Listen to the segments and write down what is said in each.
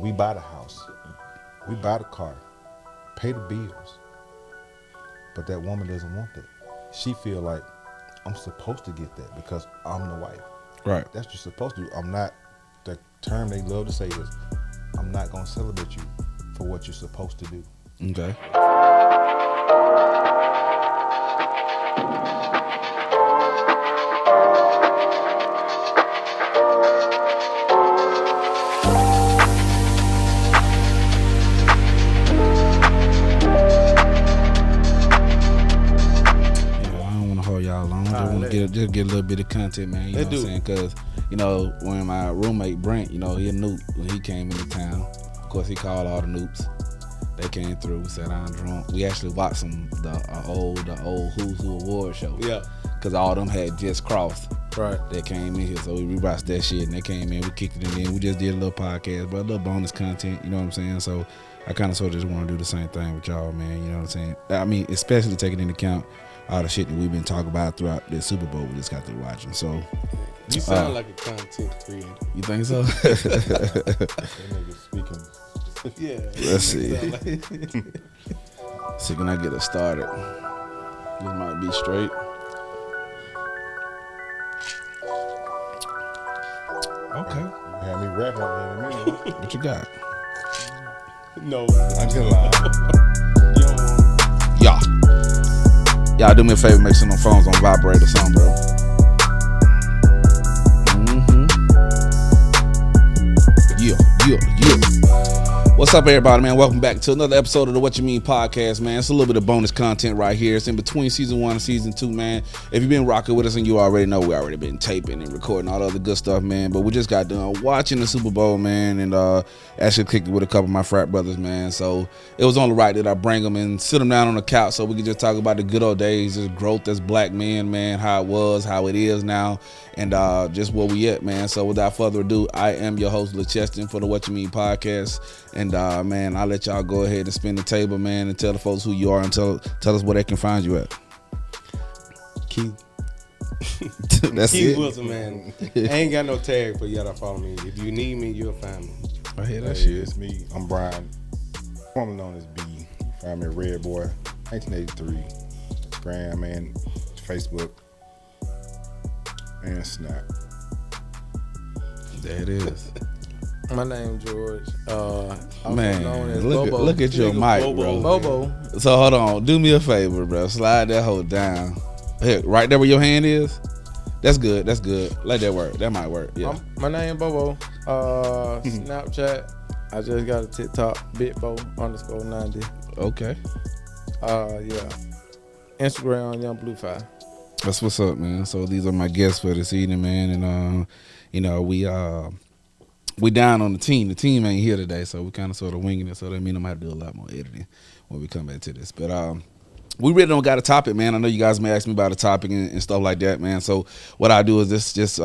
we buy the house, we buy the car, pay the bills, but that woman doesn't want that. She feel like I'm supposed to get that because I'm the wife. Right. That's what you're supposed to do. I'm not. The term they love to say is, I'm not gonna celebrate you for what you're supposed to do. Okay. Just get a little bit of content, man. You know what I'm saying? Because, you know, when my roommate Brent, you know, he a noob when he came into town. Of course, he called all the noobs. They came through. We sat down drunk. We actually watched the old Who's Who award show. Yeah. Because all of them had just crossed. Right. They came in here, so we watched that shit, and they came in. We kicked it in. We just did a little podcast, but a little bonus content. You know what I'm saying? So I kind of sort of just want to do the same thing with y'all, man. You know what I'm saying? I mean, especially taking into account all the shit that we've been talking about throughout the Super Bowl we just got through watching. So you sound like a content creator. You think so? That nigga speaking. Yeah. Let's see. See, can I get us started? This might be straight. Okay. You had me rapping up there in a minute. What you got? No. I'm just lying. Yeah. Y'all do me a favor, make some of them phones on vibrate or something, bro. Yeah. What's up, everybody, man? Welcome back to another episode of the What You Mean podcast, man. It's a little bit of bonus content right here. It's in between season 1 and season 2, man. If you've been rocking with us and you already know, we already been taping and recording all the other good stuff, man. But we just got done watching the Super Bowl, man, and actually kicked it with a couple of my frat brothers, man. So it was only right that I bring them and sit them down on the couch so we could just talk about the good old days, just growth as black men, man, how it was, how it is now, and just where we at, man. So without further ado, I am your host, LeCheston, for the What You Mean podcast. And man, I'll let y'all go ahead and spin the table, man, and tell the folks who you are and tell us where they can find you at. Keith. That's Keith it. Wilson, man. I ain't got no tag for y'all to follow me. If you need me, you'll find me. I hear that Hey, shit. it's me. I'm Brian, formerly known as B. Find me at Red Boy, 1983. Instagram and Facebook and Snap. There it is. My name George. Also Man, known as look Bobo. at your mic, Bobo. bro. Bobo. So hold on, do me a favor, bro. Slide that hoe down. Here, right there where your hand is. That's good. That's good. Let that work. That might work. Yeah. My name Bobo. Snapchat. I just got a TikTok. Bitbo_90. Okay. Yeah. Instagram Young Blue 5. That's what's up, man. So these are my guests for this evening, man, and you know we down on the team. The team ain't here today, so we kind of sort of winging it. So that means I'm gonna have to do a lot more editing when we come back to this. But we really don't got a topic, man. I know you guys may ask me about a topic and stuff like that, man. So what I do is let's just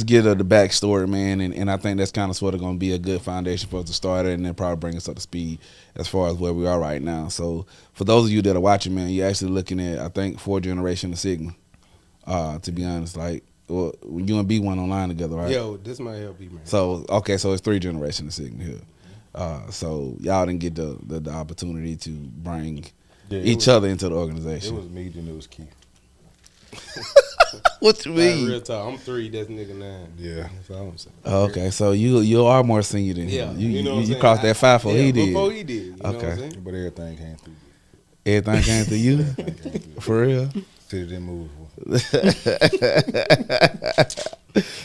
get the backstory, man, and I think that's kind of sort of gonna be a good foundation for us to start it, and then probably bring us up to speed as far as where we are right now. So for those of you that are watching, man, you're actually looking at, I think, 4th generation of Sigma. To be honest, like. Well, you and B went online together, right? Yo, this might help you, man. So okay, so it's 3 generations of Sigma here. So y'all didn't get the opportunity to bring each other into the organization. It was me, then it was Keith. What you mean? Like, real talk. I'm 3. That's nigga 9. Yeah. That's all I'm saying. Okay, so you are more senior than Yeah, him. you know what I'm You saying? crossed that 5 before he did. Before he did. You know what I'm Okay. saying? But everything came through. Everything came through you? For real? City didn't move.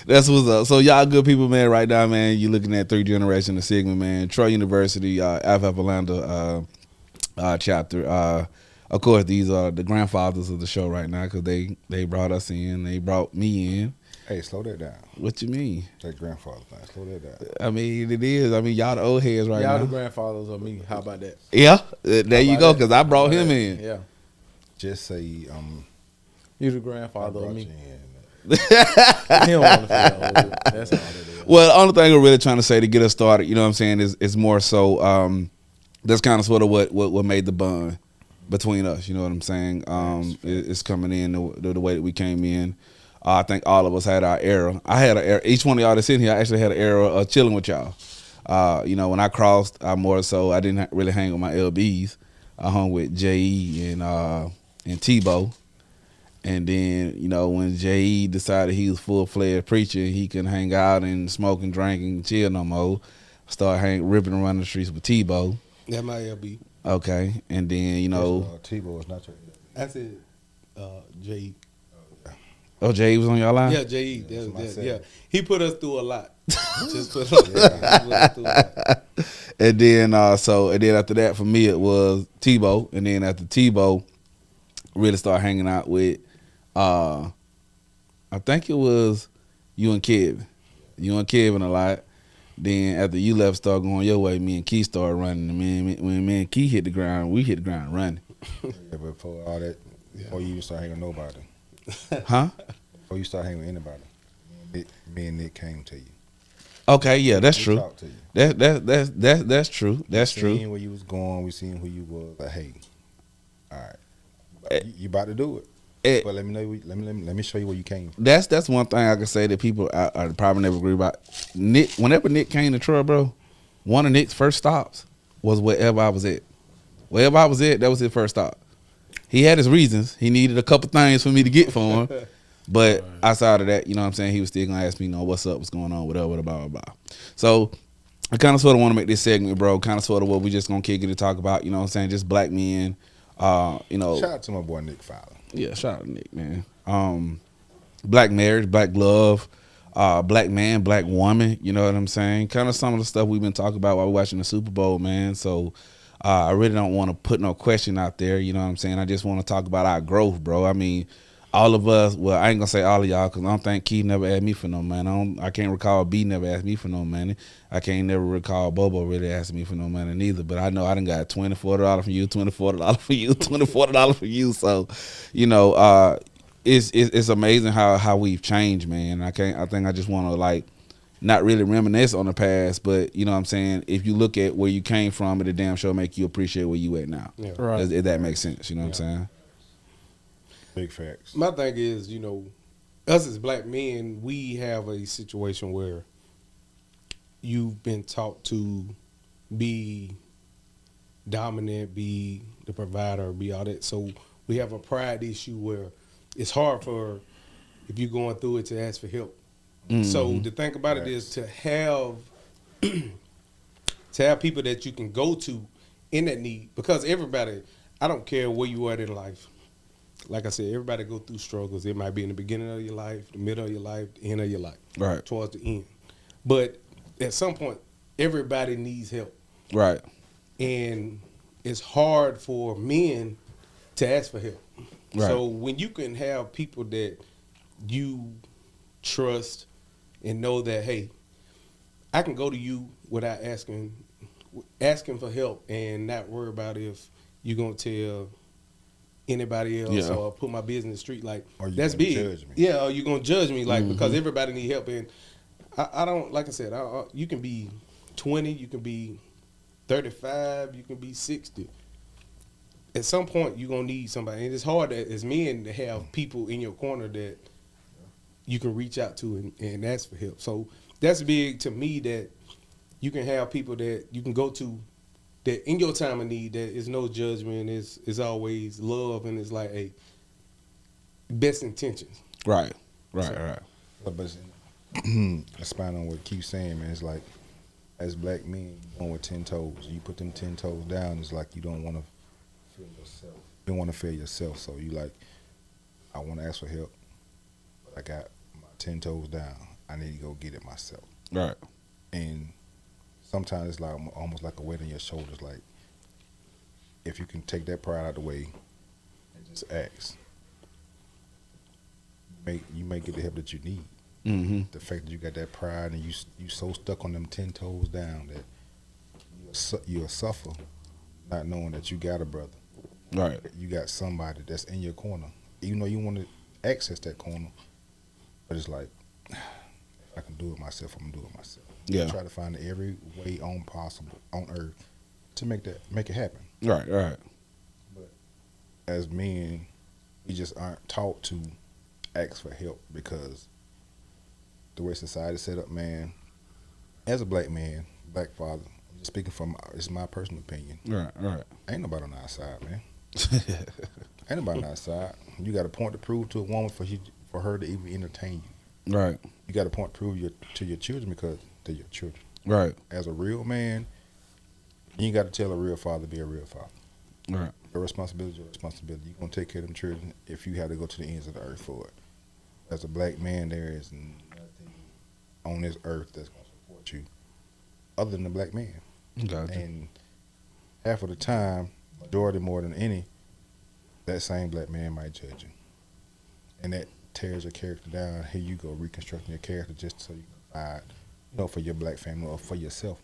That's what's up. So y'all good people, man. Right now, man, you looking at 3 generations of Sigma, man. Troy University, Alpha Orlando chapter. Of course, these are the grandfathers of the show right now because they brought us in. They brought me in. Hey, slow that down. What you mean? That grandfather thing. Slow that down. I mean, it is. I mean, y'all the old heads right Y'all now. the grandfathers of me. How about that? Yeah, there you go. about that? Because I brought him in. Yeah. Just say You the I grandfather brought of you me. in. He don't want to feel old. That's all it is. Well, the only thing we're really trying to say to get us started, you know what I'm saying, is more so that's kind of sort of what made the bond between us. You know what I'm saying? It's coming in the way that we came in. I think all of us had our era. I had an era. Each one of y'all that's in here, I actually had an era of chilling with y'all. You know, when I crossed, I didn't really hang with my LBs. I hung with J.E. and Tebow. And then, you know, when J.E. decided he was full-fledged preacher, he couldn't hang out and smoke and drink and chill no more. Started ripping around the streets with Tebow. That my LB. Okay. And then, you know. Tebow is not your. I said J.E. Oh, J.E. was on your line? Yeah, J.E. Yeah. He put us through a lot. Just put Yeah. he put us through a lot. And then after that for me it was Tebow, and then after Tebow, really started hanging out with, I think it was you and Kevin a lot. Then after you left, started going your way, me and Key started running. And when me and Key hit the ground, we hit the ground running. Yeah, but before all that, before you even start hanging with nobody, Huh? before you start hanging with anybody, me and Nick came to you. Okay, yeah, that's We true. talked to you. That's true. That's We true. seen where you was going. We seen who you was. Like, hey, all right, Eh, you about to do it. eh, But let me know. Let me show you where you came from. That's one thing I can say that people I probably never agree about. Nick, whenever Nick came to Troy, bro, one of Nick's first stops was wherever I was at. Wherever I was at, that was his first stop. He had his reasons. He needed a couple things for me to get for him. But outside of that, you know what I'm saying, he was still gonna ask me, you know, what's up, what's going on, whatever, blah, blah, blah. So I kind of sort of want to make this segment, bro, kind of sort of what we just gonna kick it and talk about, you know what I'm saying, just black men, you know. Shout out to my boy Nick Fowler. Yeah, shout out to Nick, man. Black marriage, black love, black man, black woman, you know what I'm saying? Kind of some of the stuff we've been talking about while we're watching the Super Bowl, man. So I really don't want to put no question out there, you know what I'm saying? I just want to talk about our growth, bro. I mean, all of us, well, I ain't going to say all of y'all because I don't think Keith never asked me for no money. I can't recall B never asked me for no money. I can't never recall Bobo really asking me for no money neither. But I know I done got $20, $40 from you, $20, $40 for you, $20, $40 for you. So, you know, it's amazing how we've changed, man. I think I just want to, like, not really reminisce on the past, but, you know what I'm saying, if you look at where you came from, it'll damn sure make you appreciate where you at now. Yeah. Right. If that makes sense, you know what I'm saying? Big facts. My thing is, you know, us as black men, we have a situation where you've been taught to be dominant, be the provider, be all that. So we have a pride issue where it's hard for, if you're going through it, to ask for help. So the thing about it is to have people that you can go to in that need, because everybody, I don't care where you are in life. Like I said, everybody go through struggles. It might be in the beginning of your life, the middle of your life, the end of your life, Right. towards the end. But at some point, everybody needs help. Right. And it's hard for men to ask for help. Right. So when you can have people that you trust and know that, hey, I can go to you without asking for help and not worry about if you're going to tell anybody else Yeah. or put my business in the street, like, Or you that's gonna big. judge me. Yeah, or you're going to judge me, like, because everybody need help. And I don't, like I said, you can be 20, you can be 35, you can be 60. At some point, you're going to need somebody. And it's hard as men to have people in your corner that you can reach out to and ask for help. So that's big to me, that you can have people that you can go to that in your time of need, that is no judgment, is always love, and it's like, hey, best intentions. Right. But expand on what Keith's saying, man. It's like, as black men, going with 10 toes. You put them 10 toes down, it's like you don't want to feel yourself. You don't want to feel yourself. So you like, I want to ask for help, but I got my 10 toes down. I need to go get it myself. Right. And sometimes it's like almost like a weight on your shoulders. Like, if you can take that pride out of the way and just ask, you may get the help that you need. Mm-hmm. The fact that you got that pride and you so stuck on them 10 toes down that you'll suffer not knowing that you got a brother. Right. You got somebody that's in your corner. Even though you want to access that corner, but it's like, if I can do it myself, I'm gonna do it myself. Yeah. Try to find every way possible on earth to make it happen. Right. But as men, we just aren't taught to ask for help because the way society set up, man. As a black man, black father, speaking from it's my personal opinion. Right. Ain't nobody on the outside, man. Ain't nobody on the outside. You got a point to prove to a woman for her to even entertain you. Right. You got a point to prove to your children because they're your children. Right. As a real man, you ain't got to tell a real father to be a real father. Right. Your responsibility is your responsibility. You're going to take care of them children if you have to go to the ends of the earth for it. As a black man, there is nothing on this earth that's going to support you other than the black man. Gotcha. And half of the time, majority more than any, that same black man might judge you. And that tears your character down. Here you go, reconstructing your character just so you can provide, for your black family or for yourself.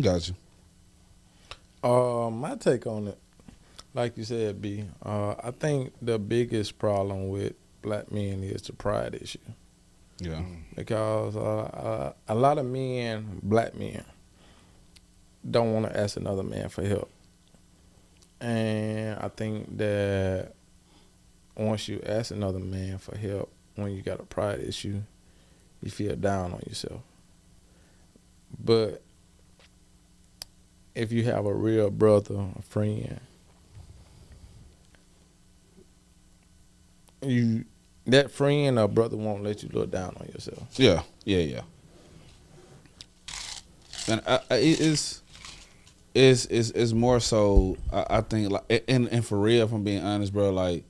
Gotcha. My take on it, like you said, B, I think the biggest problem with black men is the pride issue. Yeah. Because a lot of men, black men, don't want to ask another man for help. And I think that once you ask another man for help, when you got a pride issue, you feel down on yourself. But if you have a real brother, a friend, that friend or brother won't let you look down on yourself. Yeah. And it's more so. I think like and for real, if I'm being honest, bro, like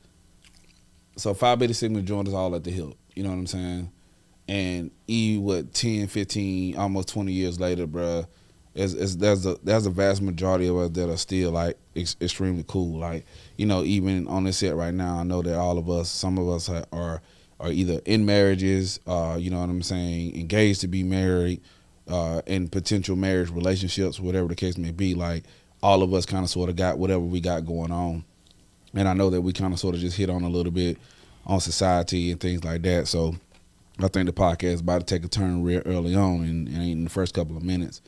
so Phi Beta Sigma joined us all at the hip. You know what I'm saying? And 10, 15, almost 20 years later, bro, there's a vast majority of us that are still like extremely cool. Like, even on this set right now, I know that all of us, some of us are either in marriages, you know what I'm saying, engaged to be married, in potential marriage relationships, whatever the case may be. Like, all of us kind of sort of got whatever we got going on. And I know that we kind of sort of just hit on a little bit on society and things like that. So I think the podcast is about to take a turn real early on in the first couple of minutes.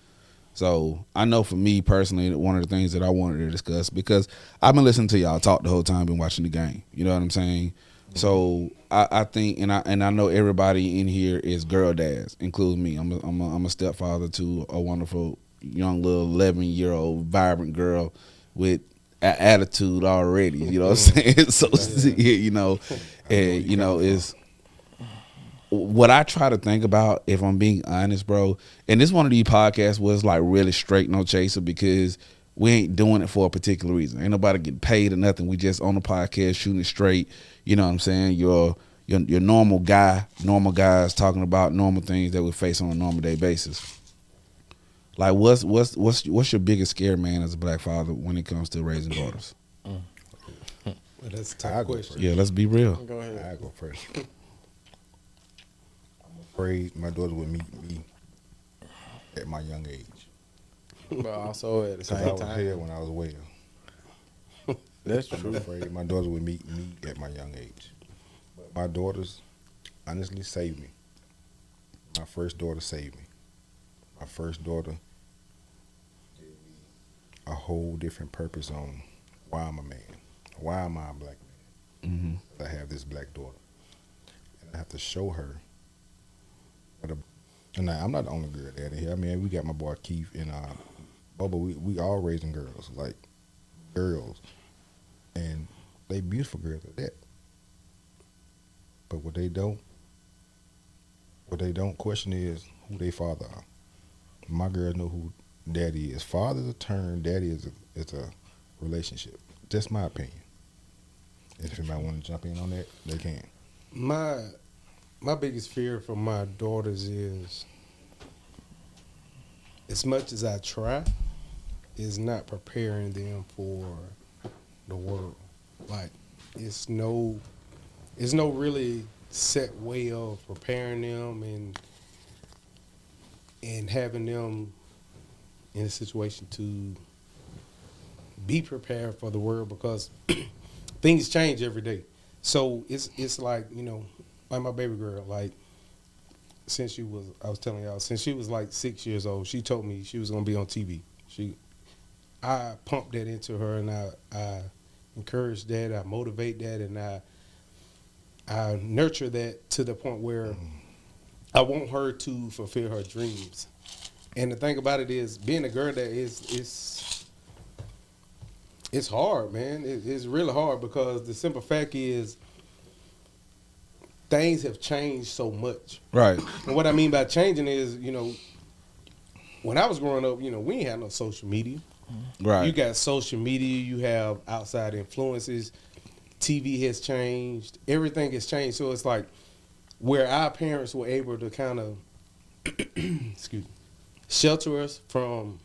So I know for me personally, one of the things that I wanted to discuss, because I've been listening to y'all talk the whole time, been watching the game. You know what I'm saying? Mm-hmm. So I think, and I know everybody in here is girl dads, including me. I'm a stepfather to a wonderful young little 11-year-old vibrant girl with an attitude already. You know what I'm saying? So is what I try to think about, if I'm being honest, bro, and this one of these podcasts was like really straight, no chaser, because we ain't doing it for a particular reason. Ain't nobody getting paid or nothing. We just on the podcast shooting it straight. You know what I'm saying? Your normal guys talking about normal things that we face on a normal day basis. Like, what's your biggest scare, man, as a black father when it comes to raising daughters? Well, that's a tough question. Yeah, let's be real. Go ahead. I go first. Afraid my daughter would meet me at my young age. But also at the Because I same was time, here when I was well. that's I'm true. afraid my daughter would meet me at my young age. But my daughters honestly saved me. My first daughter saved me. My first daughter gave me a whole different purpose on why I'm a man. Why am I a black man? Mm-hmm. I have this black daughter. And I have to show her. And I'm not the only girl daddy here. I mean, we got my boy Keith and Bubba. We all raising girls, like girls, and they beautiful girls at that. But what they don't question is who they father are. My girls know who daddy is. Father's a term. Daddy is a relationship. That's my opinion. If anybody want to jump in on that, they can. My biggest fear for my daughters is, as much as I try, is not preparing them for the world. Like, it's no really set way of preparing them and having them in a situation to be prepared for the world, because things change every day. So it's like, like my baby girl, like, since she was like 6 years old, she told me she was gonna be on TV. I pumped that into her, and I encourage that, I motivate that, and I nurture that to the point where I want her to fulfill her dreams. And the thing about it is, being a girl that it's hard, man. It's really hard because the simple fact is things have changed so much. Right. And what I mean by changing is, when I was growing up, we ain't had no social media. Right. You got social media, you have outside influences, TV has changed, everything has changed. So it's like where our parents were able to kind of excuse me, shelter us from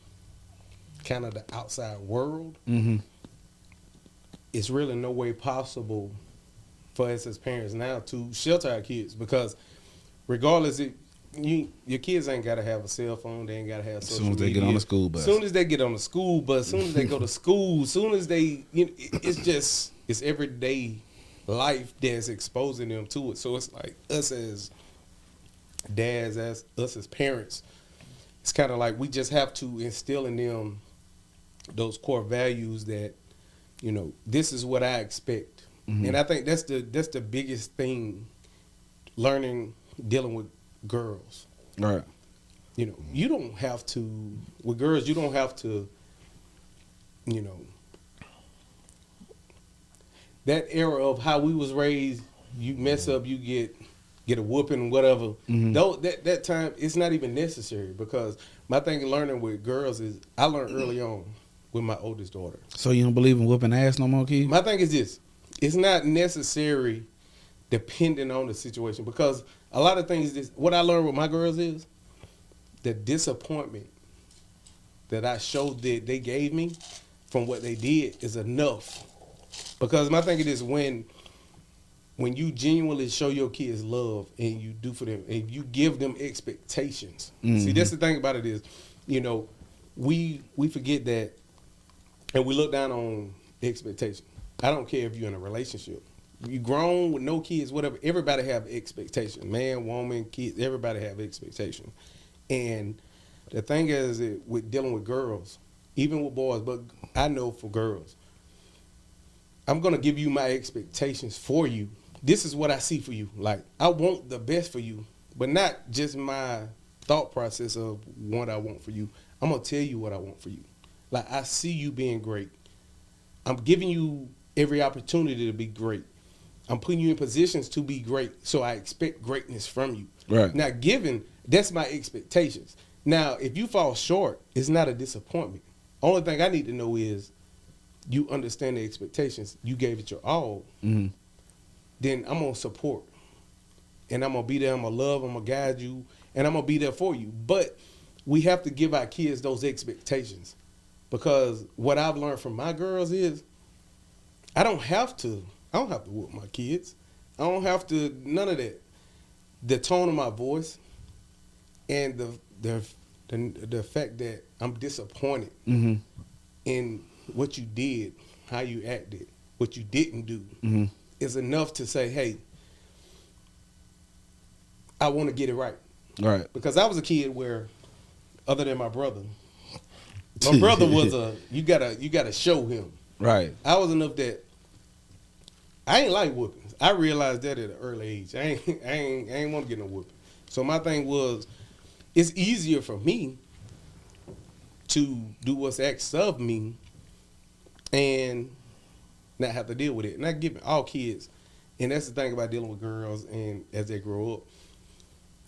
kind of the outside world. Mm-hmm. It's really no way possible for us as parents now to shelter our kids, because regardless, your kids ain't got to have a cell phone. They ain't got to have social media. As soon as they get on the school bus. Soon as they get on the school bus, soon as they go to school, soon as they, it's everyday life that's exposing them to it. So it's like us as dads, us as parents, it's kind of like we just have to instill in them those core values that, this is what I expect. Mm-hmm. And I think that's the biggest thing, dealing with girls. Right. You don't have to, with girls, you don't have to, that era of how we was raised, you mess up, you get a whooping, whatever. Mm-hmm. Though that time, it's not even necessary, because my thing in learning with girls is I learned early on with my oldest daughter. So you don't believe in whooping ass no more, Keith? My thing is this: it's not necessary, depending on the situation, because a lot of things. What I learned with my girls is the disappointment that I showed that they gave me from what they did is enough. Because my thing is when you genuinely show your kids love and you do for them and you give them expectations. Mm-hmm. See, that's the thing about it is, we forget that, and we look down on expectation. I don't care if you're in a relationship. You grown with no kids, whatever. Everybody have expectations. Man, woman, kids. Everybody have expectations. And the thing is, with dealing with girls, even with boys, but I know for girls, I'm gonna give you my expectations for you. This is what I see for you. Like, I want the best for you, but not just my thought process of what I want for you. I'm gonna tell you what I want for you. Like, I see you being great. I'm giving you every opportunity to be great. I'm putting you in positions to be great, so I expect greatness from you. Right. Now, that's my expectations. Now, if you fall short, it's not a disappointment. Only thing I need to know is you understand the expectations. You gave it your all. Mm-hmm. Then I'm going to support. And I'm going to be there. I'm going to love. I'm going to guide you. And I'm going to be there for you. But we have to give our kids those expectations. Because what I've learned from my girls is I don't have to whoop my kids. I don't have to, none of that. The tone of my voice and the fact that I'm disappointed Mm-hmm. in what you did, how you acted, what you didn't do, Mm-hmm. is enough to say, hey, I want to get it right. Right. Because I was a kid where, other than my brother was you gotta show him. Right. I was enough that I ain't like whoopings. I realized that at an early age. I ain't want to get no whooping. So my thing was, it's easier for me to do what's asked of me and not have to deal with it. Not giving all kids, and that's the thing about dealing with girls, and as they grow up,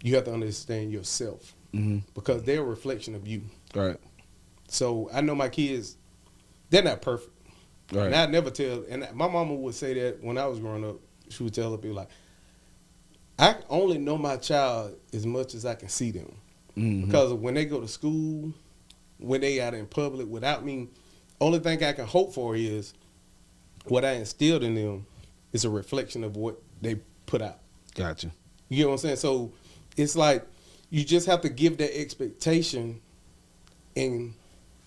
you have to understand yourself. Mm-hmm. Because they're a reflection of you. Right. So I know my kids, they're not perfect. Right. And I never tell, and my mama would say that when I was growing up, she would tell people like, I only know my child as much as I can see them. Mm-hmm. Because when they go to school, when they out in public without me, only thing I can hope for is what I instilled in them is a reflection of what they put out. Gotcha. You know what I'm saying? So it's like you just have to give that expectation. And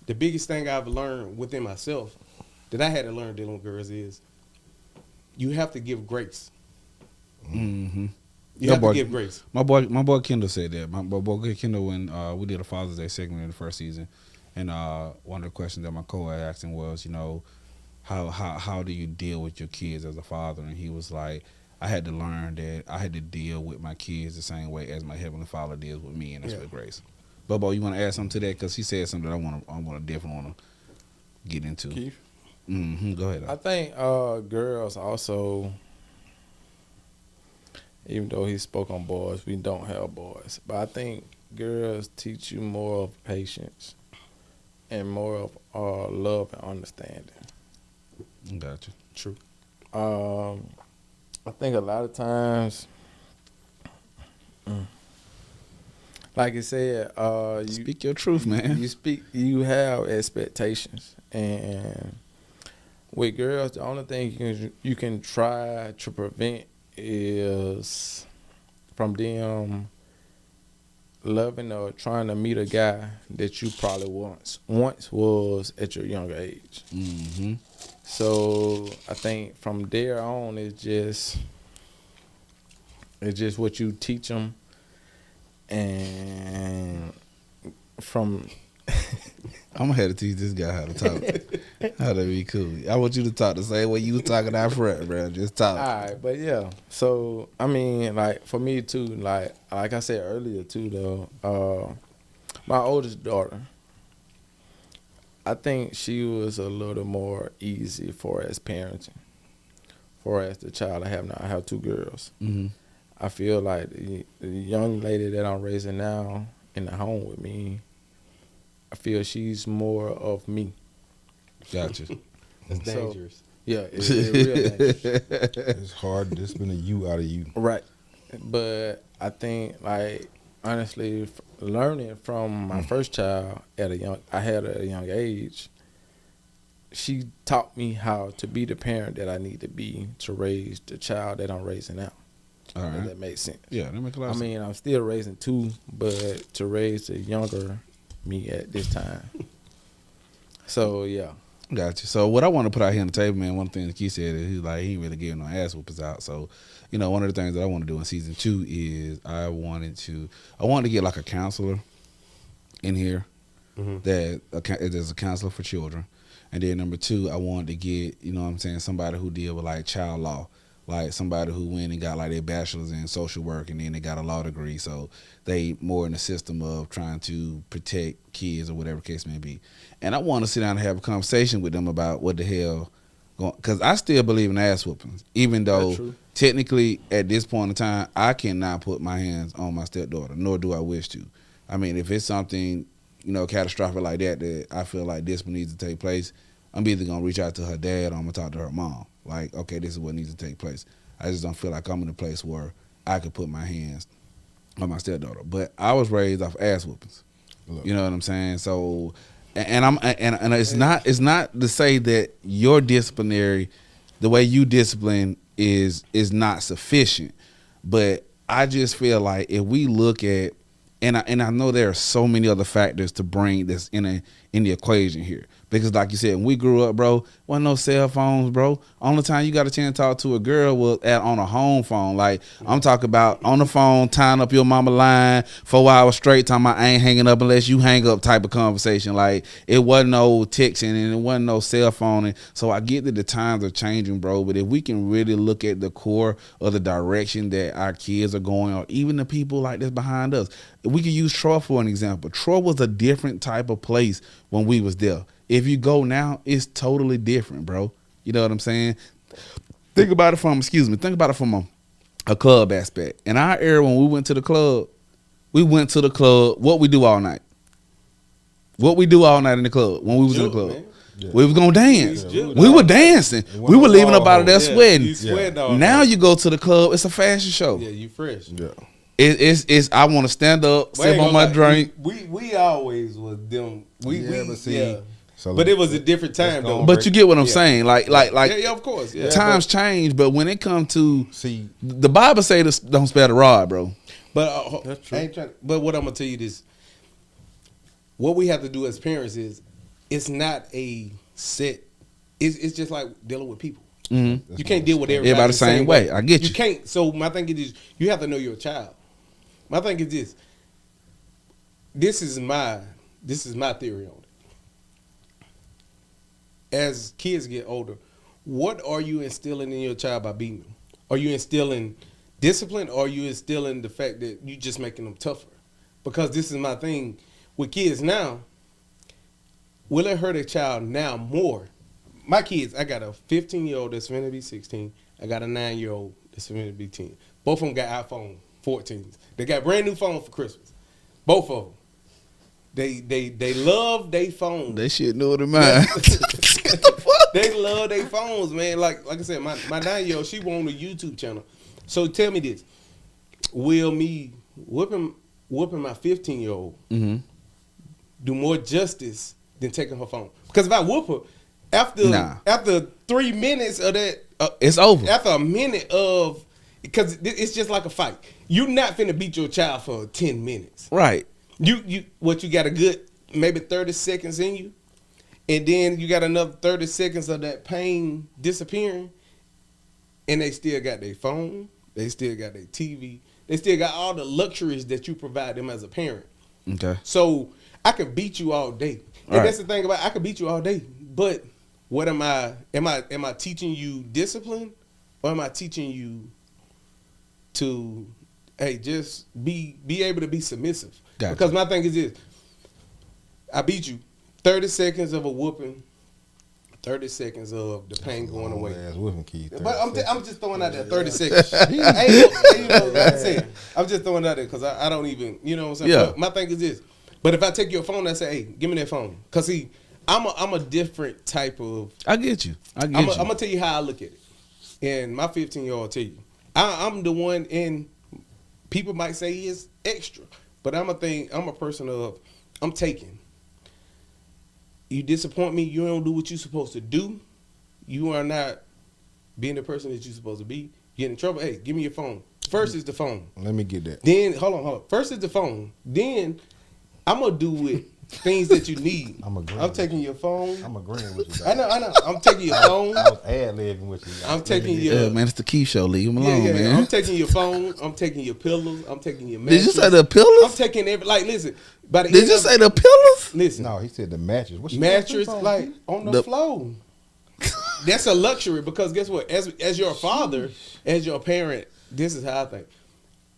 the biggest thing I've learned within myself that I had to learn dealing with girls is you have to give grace. Mm-hmm. You have to give grace. My boy Kendall said that. My boy Kendall, when we did a Father's Day segment in the first season, and one of the questions that my co-ed asked him was, how do you deal with your kids as a father? And he was like, I had to learn that I had to deal with my kids the same way as my Heavenly Father deals with me, and that's with grace. Bobo, you want to add something to that? Because he said something that I definitely want to get into. Keith? Go ahead. I think girls also, even though he spoke on boys, we don't have boys. But I think girls teach you more of patience and more of love and understanding. Gotcha. True. I think a lot of times, like you said, Speak your truth, man. you have expectations, and with girls, the only thing you can try to prevent is from them loving or trying to meet a guy that you probably once was at your younger age. Mm-hmm. So I think from there on, it's just what you teach them, and from I'm gonna have to teach this guy how to talk, how to be cool. I want you to talk the same way you was talking out front, bro. Just talk. all right, but yeah. So I mean, like for me too, like I said earlier too, though, my oldest daughter, I think she was a little more easy for as parenting, for as the child I have now. I have two girls. Mm-hmm. I feel like the young lady that I'm raising now in the home with me, I feel she's more of me. Gotcha. That's So- dangerous. Yeah, it's real dangerous. It's hard disciplining you out of you. Right. But I think, like, honestly, learning from my first child at I had at a young age, she taught me how to be the parent that I need to be to raise the child that I'm raising now. All If right. that makes sense. Yeah, that makes a lot I of sense. mean, I'm still raising two, but to raise the younger me at this time. So, yeah. Gotcha. So what I want to put out here on the table, man, one thing that Keith said is he ain't really giving no ass whoopers out. So, one of the things that I want to do in season 2 is I wanted to get like a counselor in here that there's a counselor for children. And then number 2, I wanted to get, somebody who deal with like child law. Like somebody who went and got like their bachelor's in social work and then they got a law degree. So they more in the system of trying to protect kids or whatever case may be. And I want to sit down and have a conversation with them about what the hell going, because I still believe in ass whoopings, even though technically at this point in time, I cannot put my hands on my stepdaughter, nor do I wish to. I mean, if it's something, catastrophic like that I feel like discipline needs to take place, I'm either going to reach out to her dad or I'm going to talk to her mom. Like, okay, this is what needs to take place. I just don't feel like I'm in a place where I could put my hands on my stepdaughter. But I was raised off ass whoopings. Look. You know what I'm saying? So, and it's not to say that your disciplinary, the way you discipline is not sufficient. But I just feel like if we look at, and I know there are so many other factors to bring this in the equation here. Because like you said, when we grew up, bro, wasn't no cell phones, bro. Only time you got a chance to talk to a girl was on a home phone. Like, I'm talking about on the phone, tying up your mama line 4 hours straight, talking about I ain't hanging up unless you hang up type of conversation. Like, it wasn't no texting and it wasn't no cell phone. And so I get that the times are changing, bro. But if we can really look at the core of the direction that our kids are going, or even the people like this behind us, we can use Troy for an example. Troy was a different type of place when we was there. If you go now, it's totally different, bro. You know what I'm saying? Think about it from a club aspect. In our era, when we went to the club, what we do all night? What we do all night in the club when we was in the club? Man. Yeah. We was gonna dance. Yeah. We were dancing. We were leaving up out of there sweating. You sweating all Now night. you go to the club, it's a fashion show. Yeah, you fresh. Yeah. It's I want to stand up, But I sip ain't on gonna my lie, drink. We always was them. But see, yeah. so But it was a different time though. But you get what I'm Yeah. saying. Like yeah, of course. Yeah. times change, but when it comes to see, the Bible say this, don't spare the rod, bro. But That's true. I ain't trying. But what I'm gonna tell you this: what we have to do as parents is, it's not a set. It's just like dealing with people. Mm-hmm. You can't deal with everybody the same way. I get you. You can't. So my thing is, you have to know your child. My thing is this. This is my theory on it. As kids get older, what are you instilling in your child by beating them? Are you instilling discipline, or are you instilling the fact that you just making them tougher? Because this is my thing. with kids now, will it hurt a child now more? My kids, I got a 15-year-old that's going to be 16. I got a 9-year-old that's going to be 10. Both of them got iPhone 14s. They got brand new phones for Christmas. Both of them. They love their phones. They shit know what in mind. They love their phones, man. Like I said, my 9-year-old, she won a YouTube channel. So tell me this: will me whooping my 15-year-old do more justice than taking her phone? Because if I whoop her, after 3 minutes of that, it's over. After a minute of, because it's just like a fight. You're not finna beat your child for 10 minutes. Right. You got a good maybe 30 seconds in you, and then you got another 30 seconds of that pain disappearing, and they still got their phone, they still got their TV, they still got all the luxuries that you provide them as a parent. Okay. So I could beat you all day, and that's the thing about I could beat you all day. But what am I? Am I teaching you discipline, or am I teaching you to, hey, just be able to be submissive? Gotcha. Because my thing is this: I beat you. 30 seconds of a whooping, 30 seconds of the pain going away. Whooping, Keith, But I'm just throwing out there 30 seconds. You know, like I said, I'm just throwing out there because I don't even, you know what I'm saying? Yeah. But my thing is this: but if I take your phone and say, hey, give me that phone, because see, I'm a different type of. I get you. I'm gonna tell you how I look at it, and my 15-year-old tell you, I'm the one, and people might say he is extra, but I'm a person of, I'm taking. You disappoint me, you don't do what you're supposed to do, you are not being the person that you're supposed to be, you get in trouble, hey, give me your phone. First is the phone. Let me get that. Then, hold on. First is the phone. Then, I'm going to do with things that you need. I'm taking your phone. I'm agreeing with you. I know. I'm taking your phone. I was ad-libbing with you. I'm taking your... Yeah, man, it's the Keith Show. Leave him alone, man. I'm taking your phone. I'm taking your pillows. I'm taking your Did mattress. you say the pillars? I'm taking every... Like, listen. By the Did end you of- say the pillars? Listen. No, he said the mattress. What's Mattress, like, on the The- floor. That's a luxury because guess what? As your father, as your parent, this is how I think.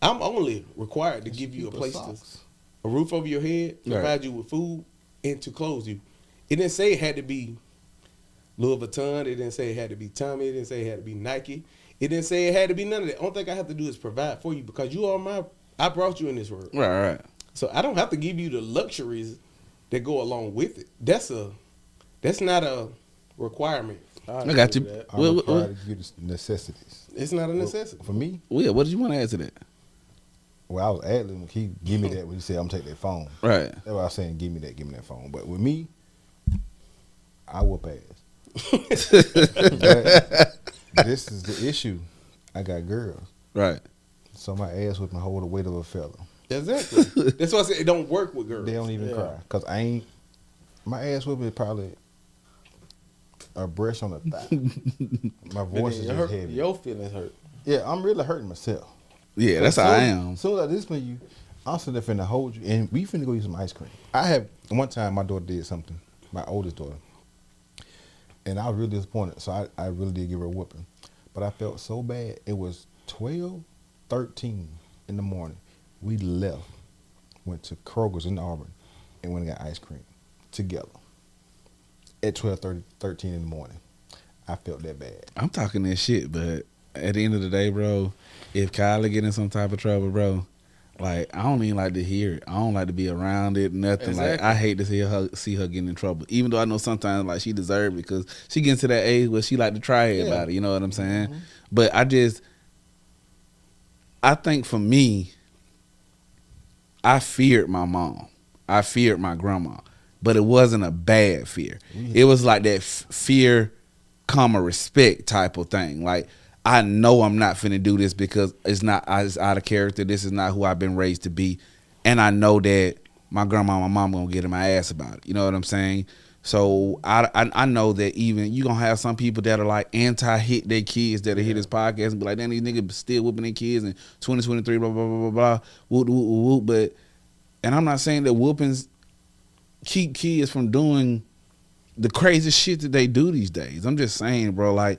I'm only required to give you a place to... A roof over your head, provide you with food, and to clothe you. It didn't say it had to be Louis Vuitton. It didn't say it had to be Tommy. It didn't say it had to be Nike. It didn't say it had to be none of that. Only thing I have to do is provide for you because you are I brought you in this world. Right. So I don't have to give you the luxuries that go along with it. That's not a requirement. I got you. I'm required to give you the necessities. It's not a necessity. For me, Will, what did you want to add to that? well, I was ad-libbing. He give me that when he said, I'm taking that phone. Right. That's what I was saying, give me that phone. But with me, I whoop ass. But this is the issue. I got girls. Right. So my ass whooping hold the weight of a fella. Exactly. That's why I said it don't work with girls. They don't even cry. Because my ass whooping is probably a brush on the thigh. My voice is just heavy. Your feelings hurt. Yeah, I'm really hurting myself. Yeah, that's how I am. As soon as I discipline you, I'm sitting there finna hold you, and we finna go eat some ice cream. One time my daughter did something, my oldest daughter, and I was really disappointed, so I really did give her a whooping. But I felt so bad. It was 12:13 in the morning. We left, went to Kroger's in Auburn, and went and got ice cream together at 12:13 in the morning. I felt that bad. I'm talking that shit, but at the end of the day, bro, if Kylie get in some type of trouble, bro, like I don't even like to hear it. I don't like to be around it. Nothing. Exactly. Like I hate to see her get in trouble. Even though I know sometimes like she deserves it because she gets to that age where she like to try everybody. You know what I'm saying? Mm-hmm. But I think for me, I feared my mom. I feared my grandma, but it wasn't a bad fear. It was like that fear, comma, respect type of thing. Like I know I'm not finna do this because it's out of character. This is not who I've been raised to be, and I know that my grandma and my mom gonna get in my ass about it. You know what I'm saying? So I know that even you gonna have some people that are like anti-hit their kids that hear this podcast and be like, damn, these niggas still whooping their kids in 2023, blah blah blah blah blah, whoop whoop whoop. But and I'm not saying that whoopings keep kids from doing the crazy shit that they do these days. I'm just saying, bro, like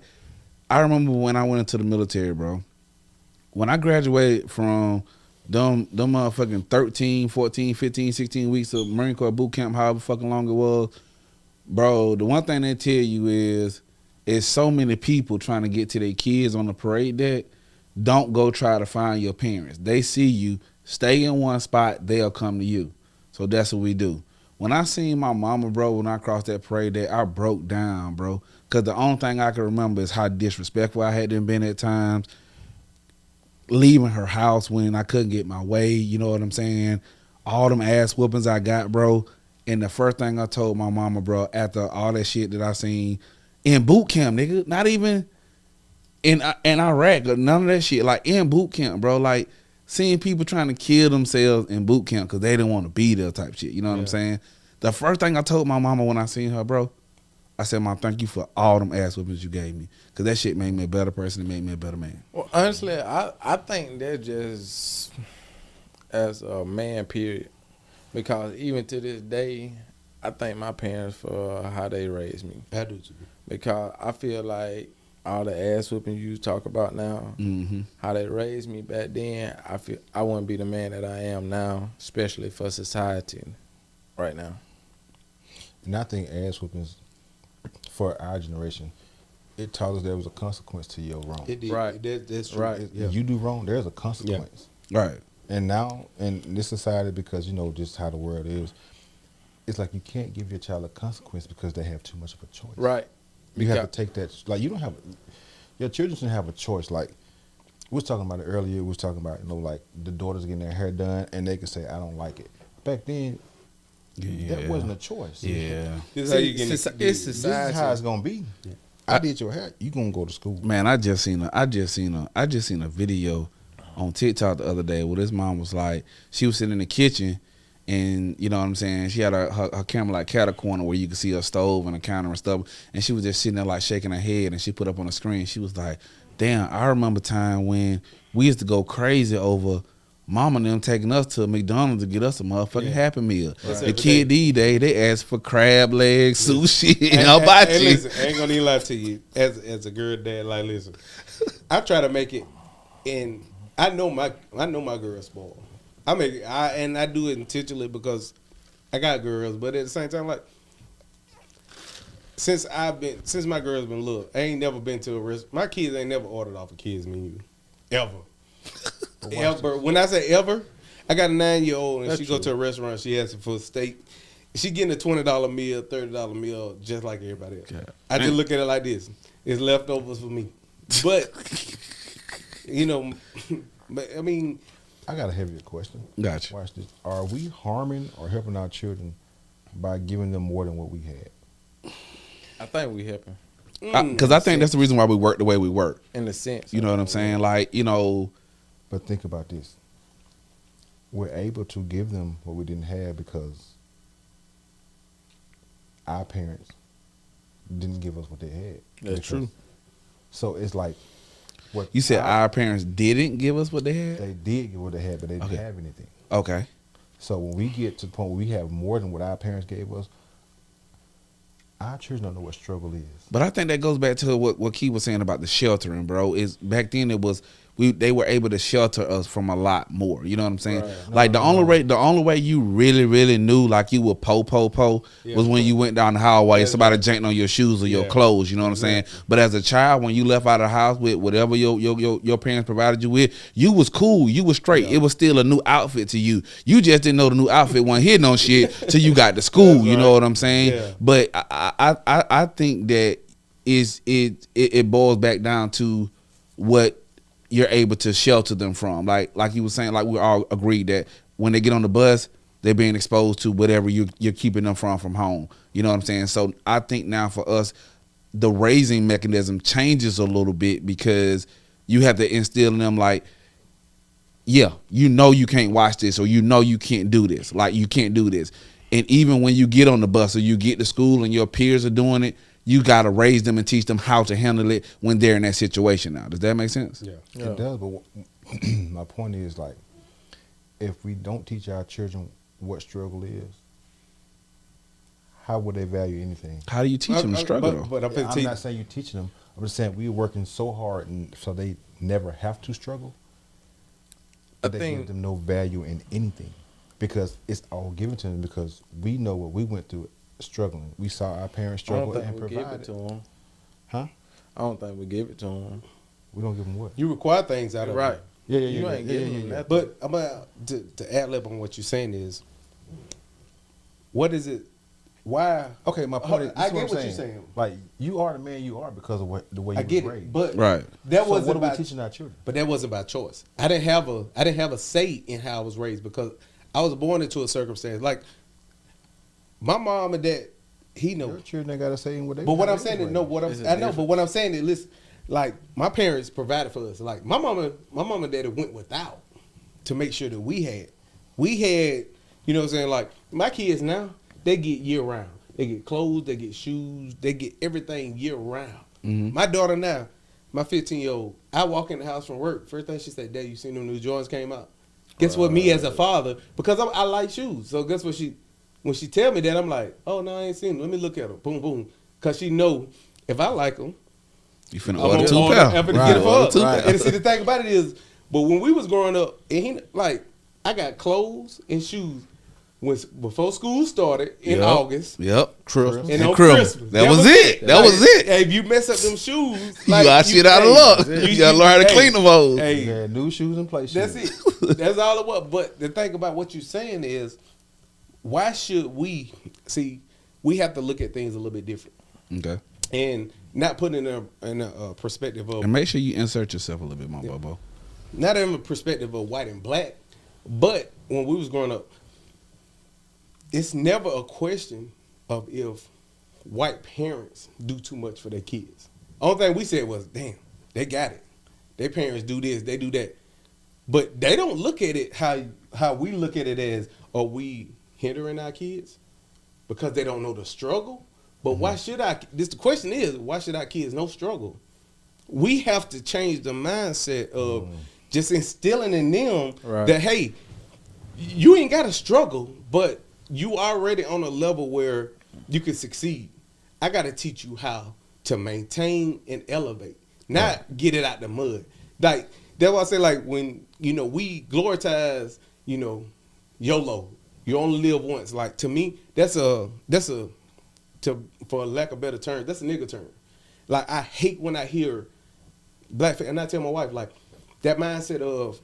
I remember when I went into the military, bro. When I graduated from them motherfucking 13, 14, 15, 16 weeks of Marine Corps boot camp, however fucking long it was, bro, the one thing they tell you is so many people trying to get to their kids on the parade deck. Don't go try to find your parents. They see you, stay in one spot, they'll come to you. So that's what we do. When I seen my mama, bro, when I crossed that parade deck, I broke down, bro. Because the only thing I can remember is how disrespectful I had been at times. Leaving her house when I couldn't get my way, you know what I'm saying? All them ass whoopings I got, bro. And the first thing I told my mama, bro, after all that shit that I seen in boot camp, nigga, not even in Iraq or none of that shit, like in boot camp, bro, like seeing people trying to kill themselves in boot camp because they didn't want to be there type shit, you know what I'm saying? The first thing I told my mama when I seen her, bro, I said, Mom, thank you for all them ass whoopings you gave me. Because that shit made me a better person and made me a better man. Well, honestly, I think that just as a man, period. Because even to this day, I thank my parents for how they raised me. I do too. Because I feel like all the ass whooping you talk about now, how they raised me back then, I feel I wouldn't be the man that I am now, especially for society right now. And I think ass whoopings for our generation, it taught us there was a consequence to your wrong. It did. Right. That's true. Right. Yeah. If you do wrong, there's a consequence. Right. And now in this society, because you know just how the world is, it's like you can't give your child a consequence because they have too much of a choice. Right. You have to take that. Like you don't have, your children shouldn't have a choice. Like we was talking about it earlier. We was talking about like the daughters getting their hair done and they could say I don't like it. Back then, that wasn't a choice. Yeah. This is how you get It's This is society. how it's gonna be. I did your hair. You gonna go to school? Man, I just seen a video on TikTok the other day where this mom was like, she was sitting in the kitchen and you know what I'm saying, she had her camera like cat a corner where you could see her stove and a counter and stuff, and she was just sitting there like shaking her head, and she put up on the screen, she was like, damn, I remember time when we used to go crazy over Mama and them taking us to McDonald's to get us a motherfucking Happy Meal. Right. The kid these days, they ask for crab legs, sushi, and hibachi. Hey, listen, I ain't gonna even lie to you. As a girl dad, like, listen, I try to make it, and I know my girl's spoiled. I make it, and I do it intentionally because I got girls, but at the same time, like, since my girl's been little, I ain't never been to a restaurant. My kids ain't never ordered off a kids menu, ever. Ever. When I say ever, I got a 9-year-old and she go to a restaurant. She asking for a steak. She getting a $20 meal, $30 meal, just like everybody else. Okay. I just look at it like this: it's leftovers for me. But you know, but I mean, I got a heavier question. Gotcha. Watch this. Are we harming or helping our children by giving them more than what we had? I think we helping Because I think that's the reason why we work the way we work. in a sense. You know what I'm saying? Like, you know, But think about this. We're able to give them what we didn't have because our parents didn't give us what they had. That's true. So it's like what you said our parents didn't give us what they had? they did get what they had, but they didn't Okay. have anything. Okay. So when we get to the point where we have more than what our parents gave us, our children don't know what struggle is. But I think that goes back to what Key was saying about the sheltering, bro. Is back then it was they were able to shelter us from a lot more. You know what I'm saying? Right. Like the only way you really knew like you were po was when you went down the hallway and somebody janked on your shoes or your clothes. You know what I'm saying? But as a child, when you left out of the house with whatever your parents provided you with, you was cool. You was straight. It was still a new outfit to you. You just didn't know the new outfit wasn't hitting on shit till you got to school. You know what I'm saying? Yeah. But I think that it boils back down to what you're able to shelter them from. Like you were saying, like we all agreed that when they get on the bus, they're being exposed to whatever you're keeping them from home. You know what I'm saying? So I think now for us, the raising mechanism changes a little bit because you have to instill in them like, yeah, you know you can't watch this or you know you can't do this. Like you can't do this. And even when you get on the bus or you get to school and your peers are doing it, you got to raise them and teach them how to handle it when they're in that situation now. Does that make sense? yeah. It does, but my point is like, if we don't teach our children what struggle is, how would they value anything? How do you teach them to struggle though? But I'm I'm finna not saying you're teaching them. I'm just saying we're working so hard and so they never have to struggle. they give them no value in anything because it's all given to them because we know what we went through struggling. We saw our parents struggle and we give it provide to them. Huh? I don't think we give it to them. We don't give them what? You require things out of Right. them. Yeah, You ain't giving them nothing. But I'm to ad lib on what you're saying is, what is it? Why? Okay, my point is, I this get what what I'm you're saying. Like you are the man you are because of the way you I get was it, raised. but Right. that so wasn't what are we about teaching our children? But that wasn't by choice. I didn't have a say in how I was raised because I was born into a circumstance. Like my mom and dad, he Your knows. children ain't got to say in what they. But what how I'm they saying was is, no, raised. what I'm, This is I know, different. but what I'm saying is, listen, like my parents provided for us. Like my mama and daddy went without to make sure that we had, you know what I'm saying? Like my kids now, they get year round. They get clothes, they get shoes, they get everything year round. Mhm. My daughter now, my 15-year-old, I walk in the house from work. First thing she said, "Dad, you seen them new Jordans came out?" Guess what? Me as a father, because I like shoes. So guess what? When she tell me that, I'm like, "Oh no, I ain't seen them. Let me look at them." Boom, boom. Cause she know if I like them, You finna I'm order gonna 2 order- pair. I'm finna Right. get it for Order her. 2 Right. pair. And see, the thing about it is, but when we was growing up, and he like, I got clothes and shoes before school started in Yep. August. Yep. Christmas. And on Christmas. Christmas. That was it. That was it. Hey, if you mess up them shoes, You got shit out of luck. You gotta learn how to clean them hoes. You Hey, had new shoes and play shoes. that's it. That's all it was. But the thing about what you're saying is, why should we see? We have to look at things a little bit different, Okay. and not put in a perspective of And make sure you insert yourself a little bit more, Bobo. not in a perspective of white and black, but when we was growing up, it's never a question of if white parents do too much for their kids. Only thing we said was, damn, they got it. Their parents do this, they do that. But they don't look at it how we look at it as, are we hindering our kids? Because they don't know the struggle. But why should the question is, why should our kids know struggle? We have to change the mindset of just instilling in them Right. that, hey, you ain't got to struggle, but you already on a level where you can succeed. I got to teach you how to maintain and elevate, not get it out the mud. Like, that's why I say, like, when, we gloritize, YOLO, you only live once. Like, to me, for lack of better term, that's a nigga term. Like, I hate when I hear black, and I tell my wife, like, that mindset of,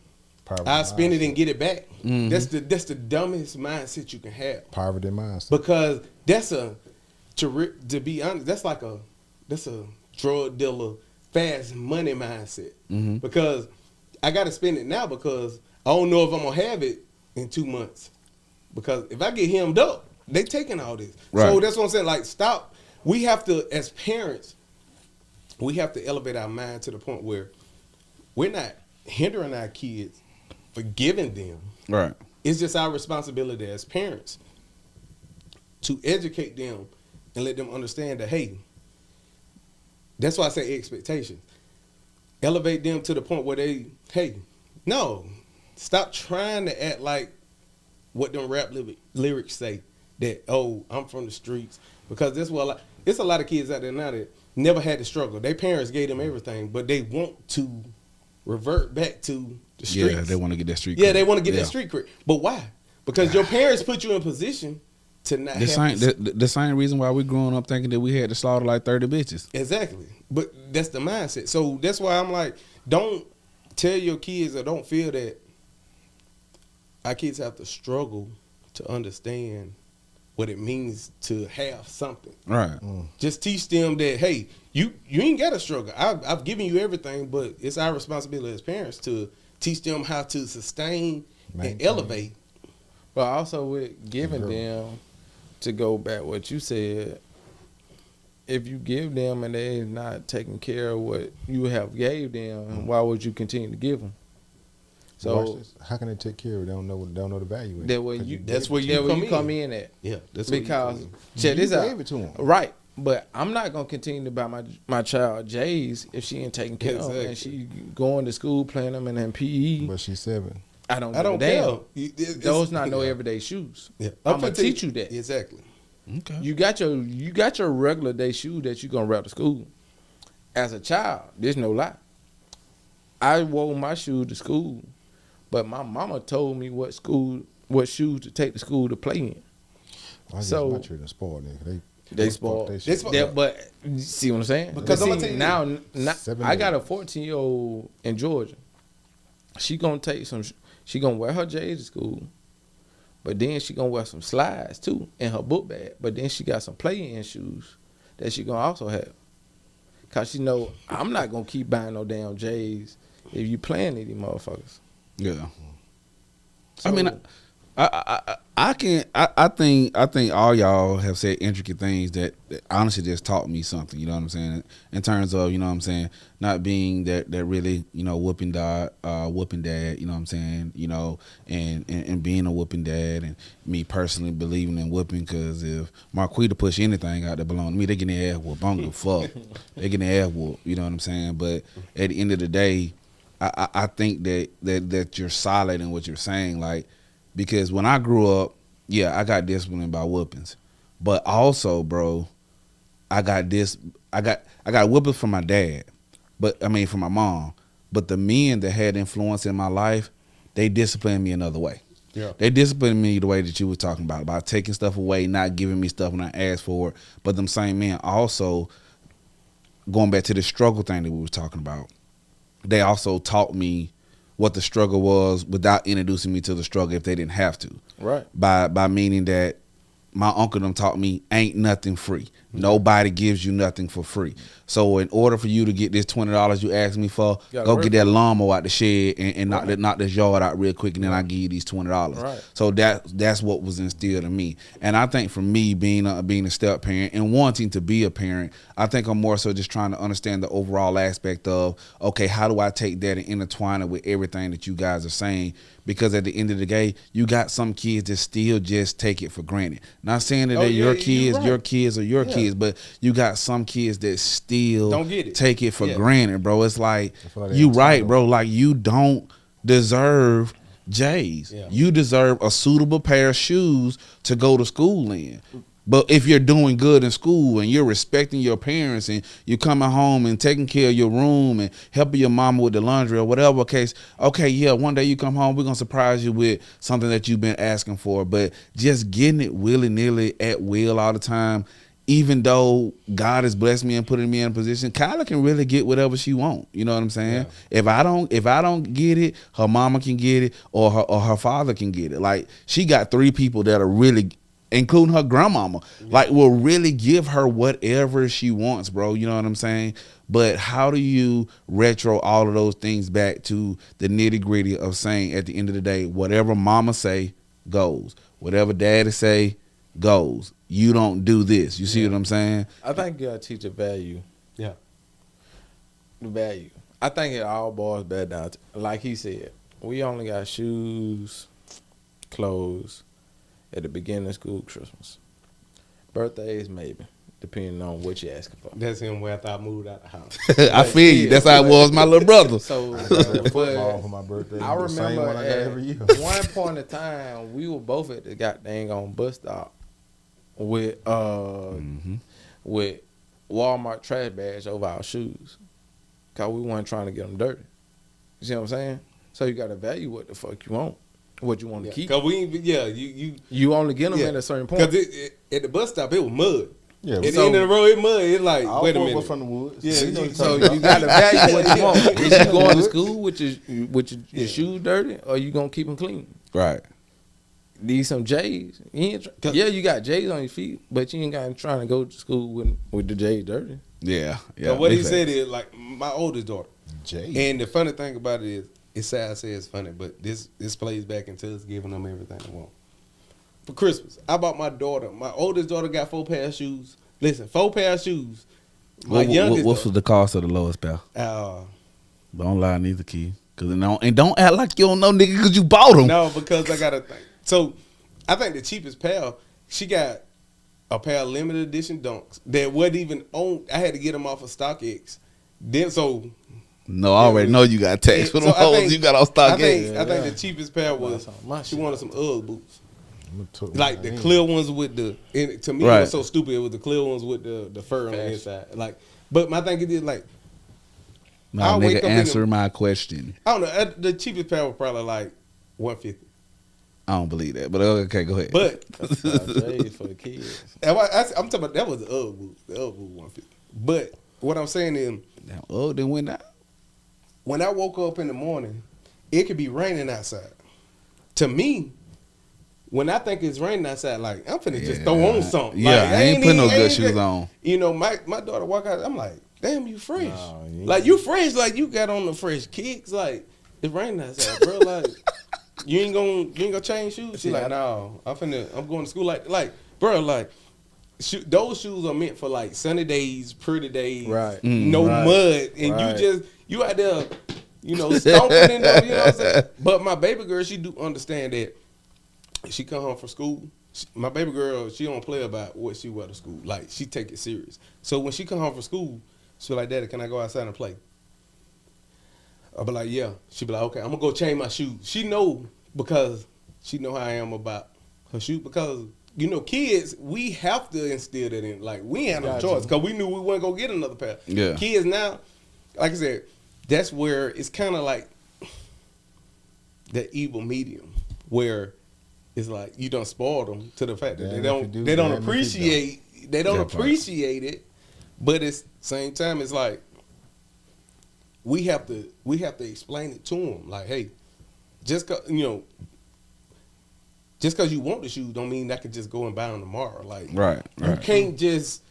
Poverty I spend it mindset. and get it back. Mhm. That's the dumbest mindset you can have. Poverty mindset. Because to be honest, that's a drug dealer, fast money mindset. Mhm. Because I got to spend it now because I don't know if I'm gonna have it in 2 months. Because if I get hemmed up, they taking all this. So Right. that's what I'm saying. Like, stop. We have to, as parents, we have to elevate our mind to the point where we're not hindering our kids, forgiving them. Right. It's just our responsibility as parents to educate them and let them understand that, hey, that's why I say expectations. Elevate them to the point where no, stop trying to act like what them rap lyrics say, that, oh, I'm from the streets. Because that's what it's a lot of kids out there now that never had to struggle. Their parents gave them everything, but they want to revert back to the streets. Yeah, they want to get that street. Yeah, cred. they want to get Yeah. that street cred. But why? Because your parents put you in position to not The have same, the same reason why we growing up thinking that we had to slaughter like 30 bitches. Exactly. But that's the mindset. So that's why I'm like, don't tell your kids or don't feel that our kids have to struggle to understand what it means to have something. Right. Just teach them that, hey, you ain't got to struggle. I've given you everything, but it's our responsibility as parents to teach them how to sustain and Maintain. elevate. But also with giving them, to go back what you said, if you give them and they're not taking care of what you have gave them, why would you continue to give them? Watch So this. How can they take care of it? They don't know the value. in it. that way 'Cause you That's where that you way come in. in at. Yeah, that's where you come Because in. check You this out. gave it to 'em. Right. But I'm not gonna continue to buy my child J's if she ain't taking care of and Exactly. she going to school playing them and then PE. But she's 7. I don't I don't give a damn. care. Those not no yeah. everyday shoes. Yeah. I'm gonna finna teach you that. Exactly. Okay. You got your regular day shoe that you gonna wear to school. As a child, there's no lie. I wore my shoe to school, But my mama told me what shoes to take to school to play in. I guess So- my children spoiled, nigga. They spoiled. They They shit. spoiled. Yeah, but you see what I'm saying? Because But I'ma see, tell you- now 7 I got a days. 14-year-old in Georgia. She gonna she gonna wear her J's to school, but then she gonna wear some slides too in her book bag. But then she got some play-in shoes that she gonna also have. Cause she know I'm not gonna keep buying no damn J's if you playing these motherfuckers. Yeah. So, I mean, I think all y'all have said intricate things that honestly just taught me something. You know what I'm saying? In terms of, you know what I'm saying, not being that really, you know, whooping dad. You know what I'm saying? You know, and being a whooping dad, and me personally believing in whooping, because if Marquita push anything out that belong to me, they getting their ass whooped. I don't give a fuck. They getting their ass whooped. You know what I'm saying? But at the end of the day, I think that you're solid in what you're saying, like. Because when I grew up, yeah, I got disciplined by whoopings, but also, bro, I got whoopings from my dad, from my mom. But the men that had influence in my life, they disciplined me another way. Yeah. They disciplined me the way that you were talking about taking stuff away, not giving me stuff when I asked for it. But them same men also, going back to the struggle thing that we were talking about, they also taught me what the struggle was without introducing me to the struggle if they didn't have to. right. By meaning that my uncle them taught me ain't nothing free. Nobody gives you nothing for free. So in order for you to get this $20 you asked me for, You gotta go work get that lawnmower out the shed and Right. knock this yard out real quick, and then I give you these $20. Right. So that's what was instilled in me. And I think for me, being a step parent and wanting to be a parent, I think I'm more so just trying to understand the overall aspect of, okay, how do I take that and intertwine it with everything that you guys are saying? Because at the end of the day, you got some kids that still just take it for granted. Not saying that Oh, they're yeah, your you kids, right. your kids are your Yeah. kids, but you got some kids that still Don't get it. take it for Yeah. granted, bro. It's like, I feel like they're you right, entitled. bro. Like, you don't deserve J's. Yeah. You deserve a suitable pair of shoes to go to school in. But if you're doing good in school and you're respecting your parents and you're coming home and taking care of your room and helping your mama with the laundry or whatever case, okay, yeah, one day you come home, we're going to surprise you with something that you've been asking for. But just getting it willy-nilly at will all the time, even though God has blessed me and putting me in a position, Kyla can really get whatever she want. You know what I'm saying? Yeah. If I don't get it, her mama can get it, or her father can get it. Like, she got 3 people that are really, including her grandmama, like, will really give her whatever she wants, bro. You know what I'm saying? But how do you retro all of those things back to the nitty gritty of saying, at the end of the day, whatever mama say goes, whatever daddy say goes. You don't do this. You see what I'm saying? I think you gotta teach a value. Yeah. The value. I think it all boils back down to, like he said, we only got shoes, clothes at the beginning of school, Christmas. Birthdays, maybe, depending on what you're asking for. That's him where after I moved out the house. I feel you. That's how it was, my little brother. So, I got a football but for my birthday. I the same remember one I got at every year. one point in time, we were both at the goddamn on bus stop with with Walmart trash bags over our shoes, cause we weren't trying to get them dirty. You see what I'm saying? So you gotta value what the fuck you want, what you want to keep. Cause we, you You only get them yeah. at a certain point. Cause at the bus stop it was mud. Yeah, At the so- end of the road, it mud. It's like, all wait a 4 minute. were from the woods. Yeah, you know what So you're talking you about. gotta value what you want. Is you going to Woods. school with your shoes dirty, or you gonna keep them clean? Right. Need some J's. You got J's on your feet, but you ain't got trying to go to school with the J's dirty. Yeah. Yeah. So what big he facts. said is like my oldest daughter. Jay. And the funny thing about it is, it's sad I say it's funny, but this plays back into us giving them everything they want. For Christmas, I bought my oldest daughter got 4 pair of shoes. Listen, 4 pair of shoes. My youngest What was the cost of the lowest pair? Don't lie, neither, key. Don't act like you don't know, nigga, because you bought them. No, because I got to think. So, I think the cheapest pair, she got a pair of limited edition Dunks that wasn't even on. I had to get them off of StockX. Then so No, I already know you got tax for so them I hoes think- you got on stock. I think Yeah. the cheapest pair was That's on my she shit. wanted some Ugg boots. Took Like the mine. clear ones with the, and to me it Right. was so stupid. It was the clear ones with the fur on the Fashion. inside. Like, but my thing is like, Nah, I'll wake nigga, up in answer the- my question. I don't know. The cheapest pair was probably like 150. I don't believe that, but okay, go ahead. But That's J's for the kids. I'm talking about that was the UGG boot. The UGG boot 150. But what I'm saying is, Damn, oh, then went out. when I woke up in the morning, it could be raining outside. To me, when I think it's raining outside, like I'm finna just throw on something. Yeah, Like, I ain't putting no good ain't shoes just- on. You know, my daughter walk out. I'm like, damn, you fresh. Nah, you ain't- Like you fresh. Like you got on the fresh kicks. Like it's raining outside, bro. Like you ain't gonna change shoes. She like, no, I'm going to school. Like, bro, like. Those shoes are meant for like sunny days, pretty days, Right. no Right. mud, and Right. you out there, stomping in there, you know what I'm saying? But my baby girl, she do understand that. She come home from school. My baby girl, she don't play about what she wear to school. Like she take it serious. So when she come home from school, she be like, Daddy, can I go outside and play? I'll be like, yeah. She be like, okay, I'm gonna go change my shoes. She know because she know how I am about her shoes because. Kids, we have to instill that in. Like, we ain't had no Gotcha. choice because we knew we weren't going to get another pair. Yeah. Kids now, like I said, that's where it's kind of like the evil medium where it's like you done spoiled them to the fact that Damn they if don't you do, they don't damn if you appreciate they don't That part. appreciate it, but it's same time it's like we have to explain it to them like, hey, just cause you want the shoes don't mean I can just go and buy them tomorrow. Like Right. you can't just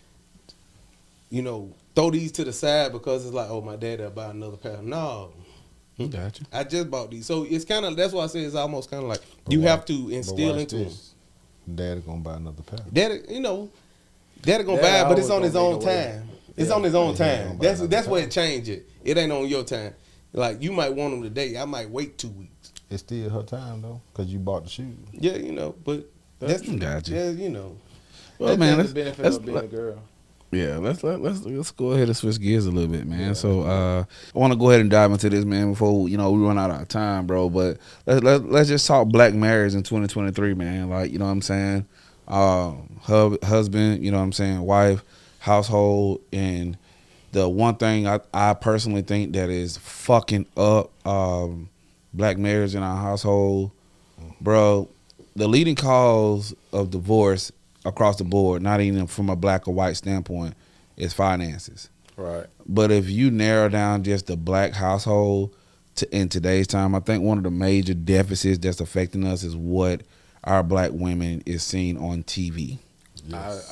throw these to the side because it's like, oh, my dad'll buy another pair. No. Gotcha. I just bought these. So it's kind of, that's why I say it's almost kind of like But you watch- have to but instill watch into them. this. Daddy gonna buy another pair. Daddy gonna Daddy buy it, but it's always on his gonna own make a way. time. It's Yeah. on his own He's not time. gonna buy That's another where pair. it changed it. It ain't on your time. Like you might want them today. I might wait 2 weeks. It's still her time though, cause you bought the shoes. Yeah, but that's Gotcha. Yeah, Well, That's man, the let's, benefit let's, of being a girl. yeah, let's go ahead and switch gears a little bit, man. So I want to go ahead and dive into this, man, before we run out of time, bro. But let's just talk black marriage in 2023, man. Like, you know what I'm saying? Husband, you know what I'm saying? Wife, household, and the one thing I personally think that is fucking up black marriage in our household, bro. The leading cause of divorce across the board, not even from a black or white standpoint, is finances. Right. But if you narrow down just the black household in today's time, I think one of the major deficits that's affecting us is what our black women is seeing on TV.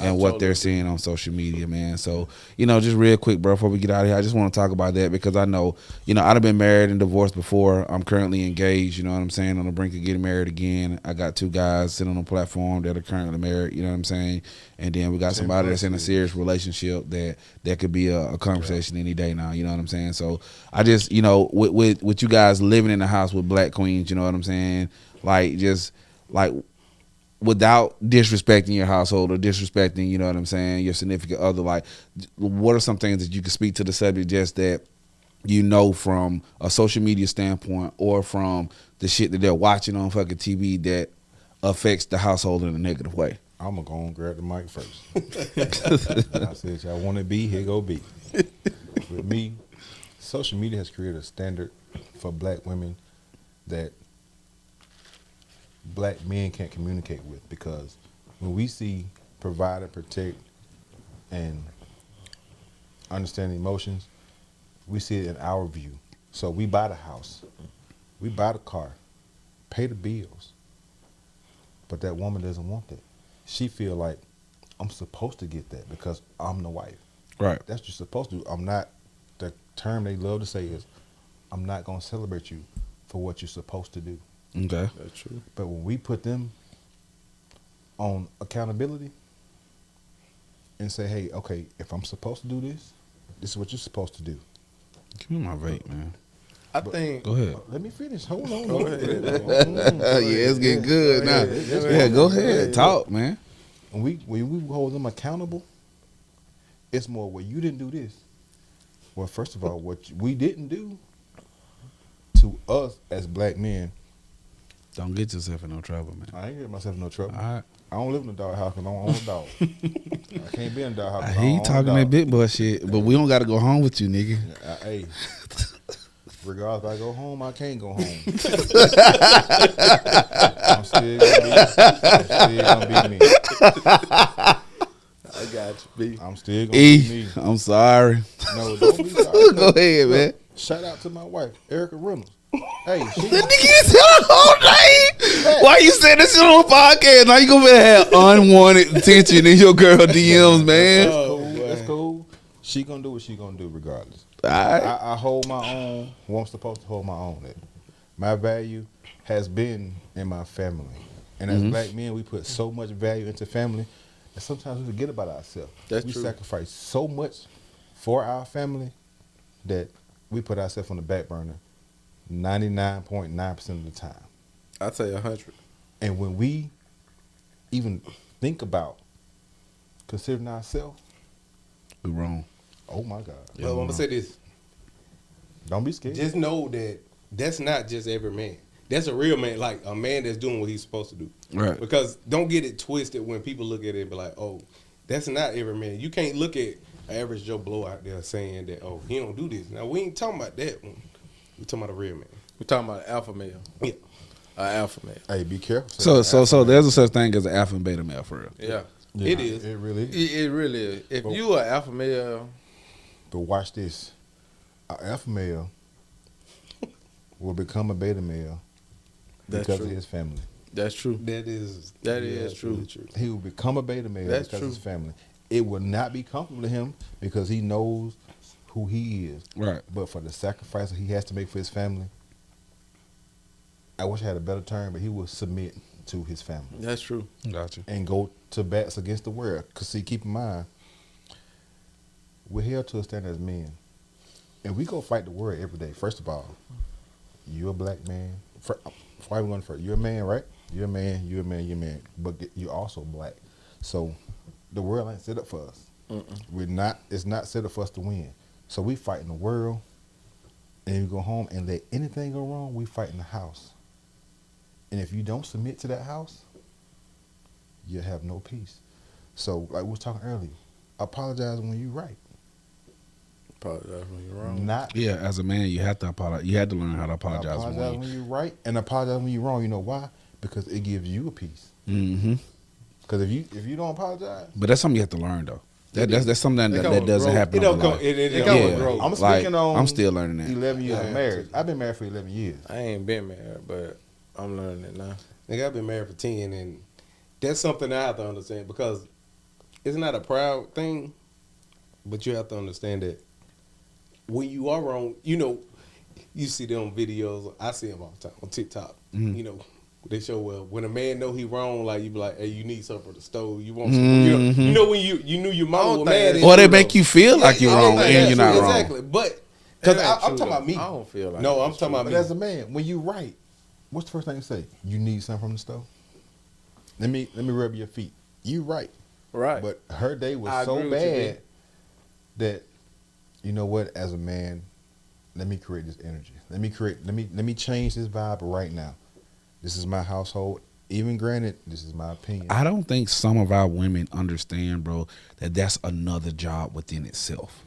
And what they're seeing on social media, man. So, just real quick, bro, before we get out of here, I just want to talk about that because I know, I've been married and divorced before. I'm currently engaged, you know what I'm saying, on the brink of getting married again. I got 2 guys sitting on the platform that are currently married, you know what I'm saying? And then we got somebody that's in a serious relationship that could be a conversation any day now, you know what I'm saying? So I just, with you guys living in the house with black queens, you know what I'm saying? Like, just, like, without disrespecting your household or disrespecting, you know what I'm saying, your significant other, like, what are some things that you can speak to the subject just that from a social media standpoint or from the shit that they're watching on fucking TV that affects the household in a negative way? I'm gonna go and grab the mic first. I said, y'all want to be, here go be. With me, social media has created a standard for black women that black men can't communicate with, because when we see provide and protect and understand emotions, we see it in our view. So we buy the house, we buy the car, pay the bills, but that woman doesn't want that. She feel like, I'm supposed to get that because I'm the wife. Right. That's what you're supposed to do. I'm not, the term they love to say is, I'm not going to celebrate you for what you're supposed to do. Okay. That's true. But when we put them on accountability and say, hey, okay, if I'm supposed to do this, this is what you're supposed to do. Give me my vape, man. I think. Go ahead. Let me finish. Hold on. Go ahead. Yeah, it's getting good now. Yeah, go ahead. Talk, man. When we hold them accountable, it's more, well, you didn't do this. Well, first of all, what we didn't do to us as black men, Don't get yourself in no trouble, man. I ain't getting myself in no trouble. All right. I don't live in a dog house because I don't own a dog. I can't be in a dog house. I 'cause hear you don't own a talking that dog. big boy shit, but we don't got to go home with you, nigga. Hey, Regardless if I go home, I can't go home. I'm still gonna be me. I got you, B. I'm still gonna be me. I'm sorry. No, don't be sorry. Go ahead, man. Shout out to my wife, Erica Reynolds. Hey, she The nigga is on all day. Why you saying this shit on the podcast? Now you gonna have unwanted attention in your girl DMs, man. that's cool. That's cool. She gonna do what she gonna do regardless. All right. I hold my own. Well, I'm supposed to hold my own. That my value has been in my family, and as black men, we put so much value into family, and sometimes we forget about ourselves. That's we true. sacrifice so much for our family that we put ourselves on the back burner 99.9% of the time. I'd say 100. And when we even think about considering ourselves, We wrong. oh my God. Well, I'm gonna say this. Don't be scared. Just know that that's not just every man. That's a real man, like a man that's doing what he's supposed to do. Right. Because don't get it twisted when people look at it and be like, oh, that's not every man. You can't look at an average Joe Blow out there saying that, oh, he don't do this. Now, we ain't talking about that one. We talking about a real man. We're talking about an alpha male. Yeah. An alpha male. Hey, be careful. So there's a such thing as an alpha and beta male for real. Yeah. Yeah, It is. It really is. It really is. If you are alpha male, But watch this. An alpha male will become a beta male That's because true. of his family. that's true. That is true. He will become a beta male That's because true. of his family. It will not be comfortable to him because he knows who he is. Right. But for the sacrifice that he has to make for his family, I wish I had a better term, but he will submit to his family That's true. Gotcha. and go to bats against the world. Because, see, keep in mind, we're held to a standard as men. And we go fight the world every day. First of all, you're a black man. Why are we going first? You're a man, right? You're a man, you're a man, you're a man. But you're also black. So the world ain't set up for us. It's not set up for us to win. So we fight in the world, and you go home and let anything go wrong, we fight in the house. And if you don't submit to that house, you'll have no peace. So, like we was talking earlier, apologize when you're right. Apologize when you're wrong. Not Yeah, as a man, you have to apologize. You had to learn how to apologize. apologize when you're right and apologize when you're wrong. You know why? Because it gives you a peace. Mm-hmm. Because if you don't apologize, But that's something you have to learn, though. That's something It that come with doesn't growth. happen. It don't over come. life. It come come with with growth. growth. I'm speaking Like, on. I'm still learning that. 11 years Yeah. of marriage. I've been married for 11 years. I ain't been married, but I'm learning it now. Nigga, I've been married for 10, and that's something I have to understand because it's not a proud thing, but you have to understand that when you are wrong, you see them videos. I see them all the time on TikTok. Mhm. They show when a man know he wrong, like you be like, hey, you need something for the stove. You want some, you know when you knew your mama was don't mad think at Or they you, make though. you feel like you're I don't wrong think and you're that's not true. wrong. Exactly, but because That ain't I'm true, talking about though. me. I don't feel like No, I'm that's talking about But me. as a man, when you right, what's the first thing you say? You need something from the stove. Let me rub your feet. You right. right. But her day was I so agree with you, bad that you know what? As a man, let me create this energy. Let me change this vibe right now. This is my household. Even granted, this is my opinion. I don't think some of our women understand, bro, that that's another job within itself.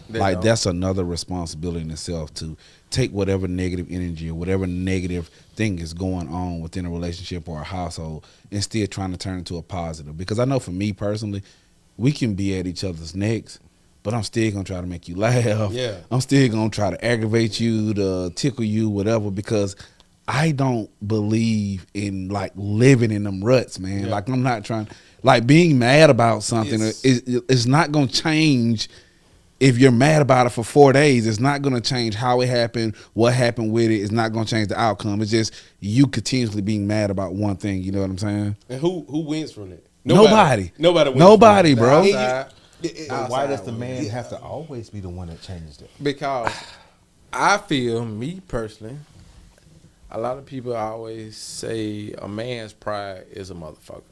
They Like don't. that's another responsibility in itself to take whatever negative energy or whatever negative thing is going on within a relationship or a household and still trying to turn it into a positive. Because I know for me personally, we can be at each other's necks, but I'm still gonna try to make you laugh. Yeah. I'm still gonna try to aggravate you, to tickle you, whatever, because I don't believe in like living in them ruts, man. Yeah. Like I'm not trying, like being mad about something It's- it's not gonna change. If you're mad about it for 4 days, it's not going to change how it happened, what happened with it. It's not going to change the outcome. It's just you continuously being mad about one thing. You know what I'm saying? And who wins from that? Nobody. Nobody wins. Nobody, from bro. that. But why does the outside man women. have to always be the one that changes that? Because I feel, me personally, a lot of people always say a man's pride is a motherfucker.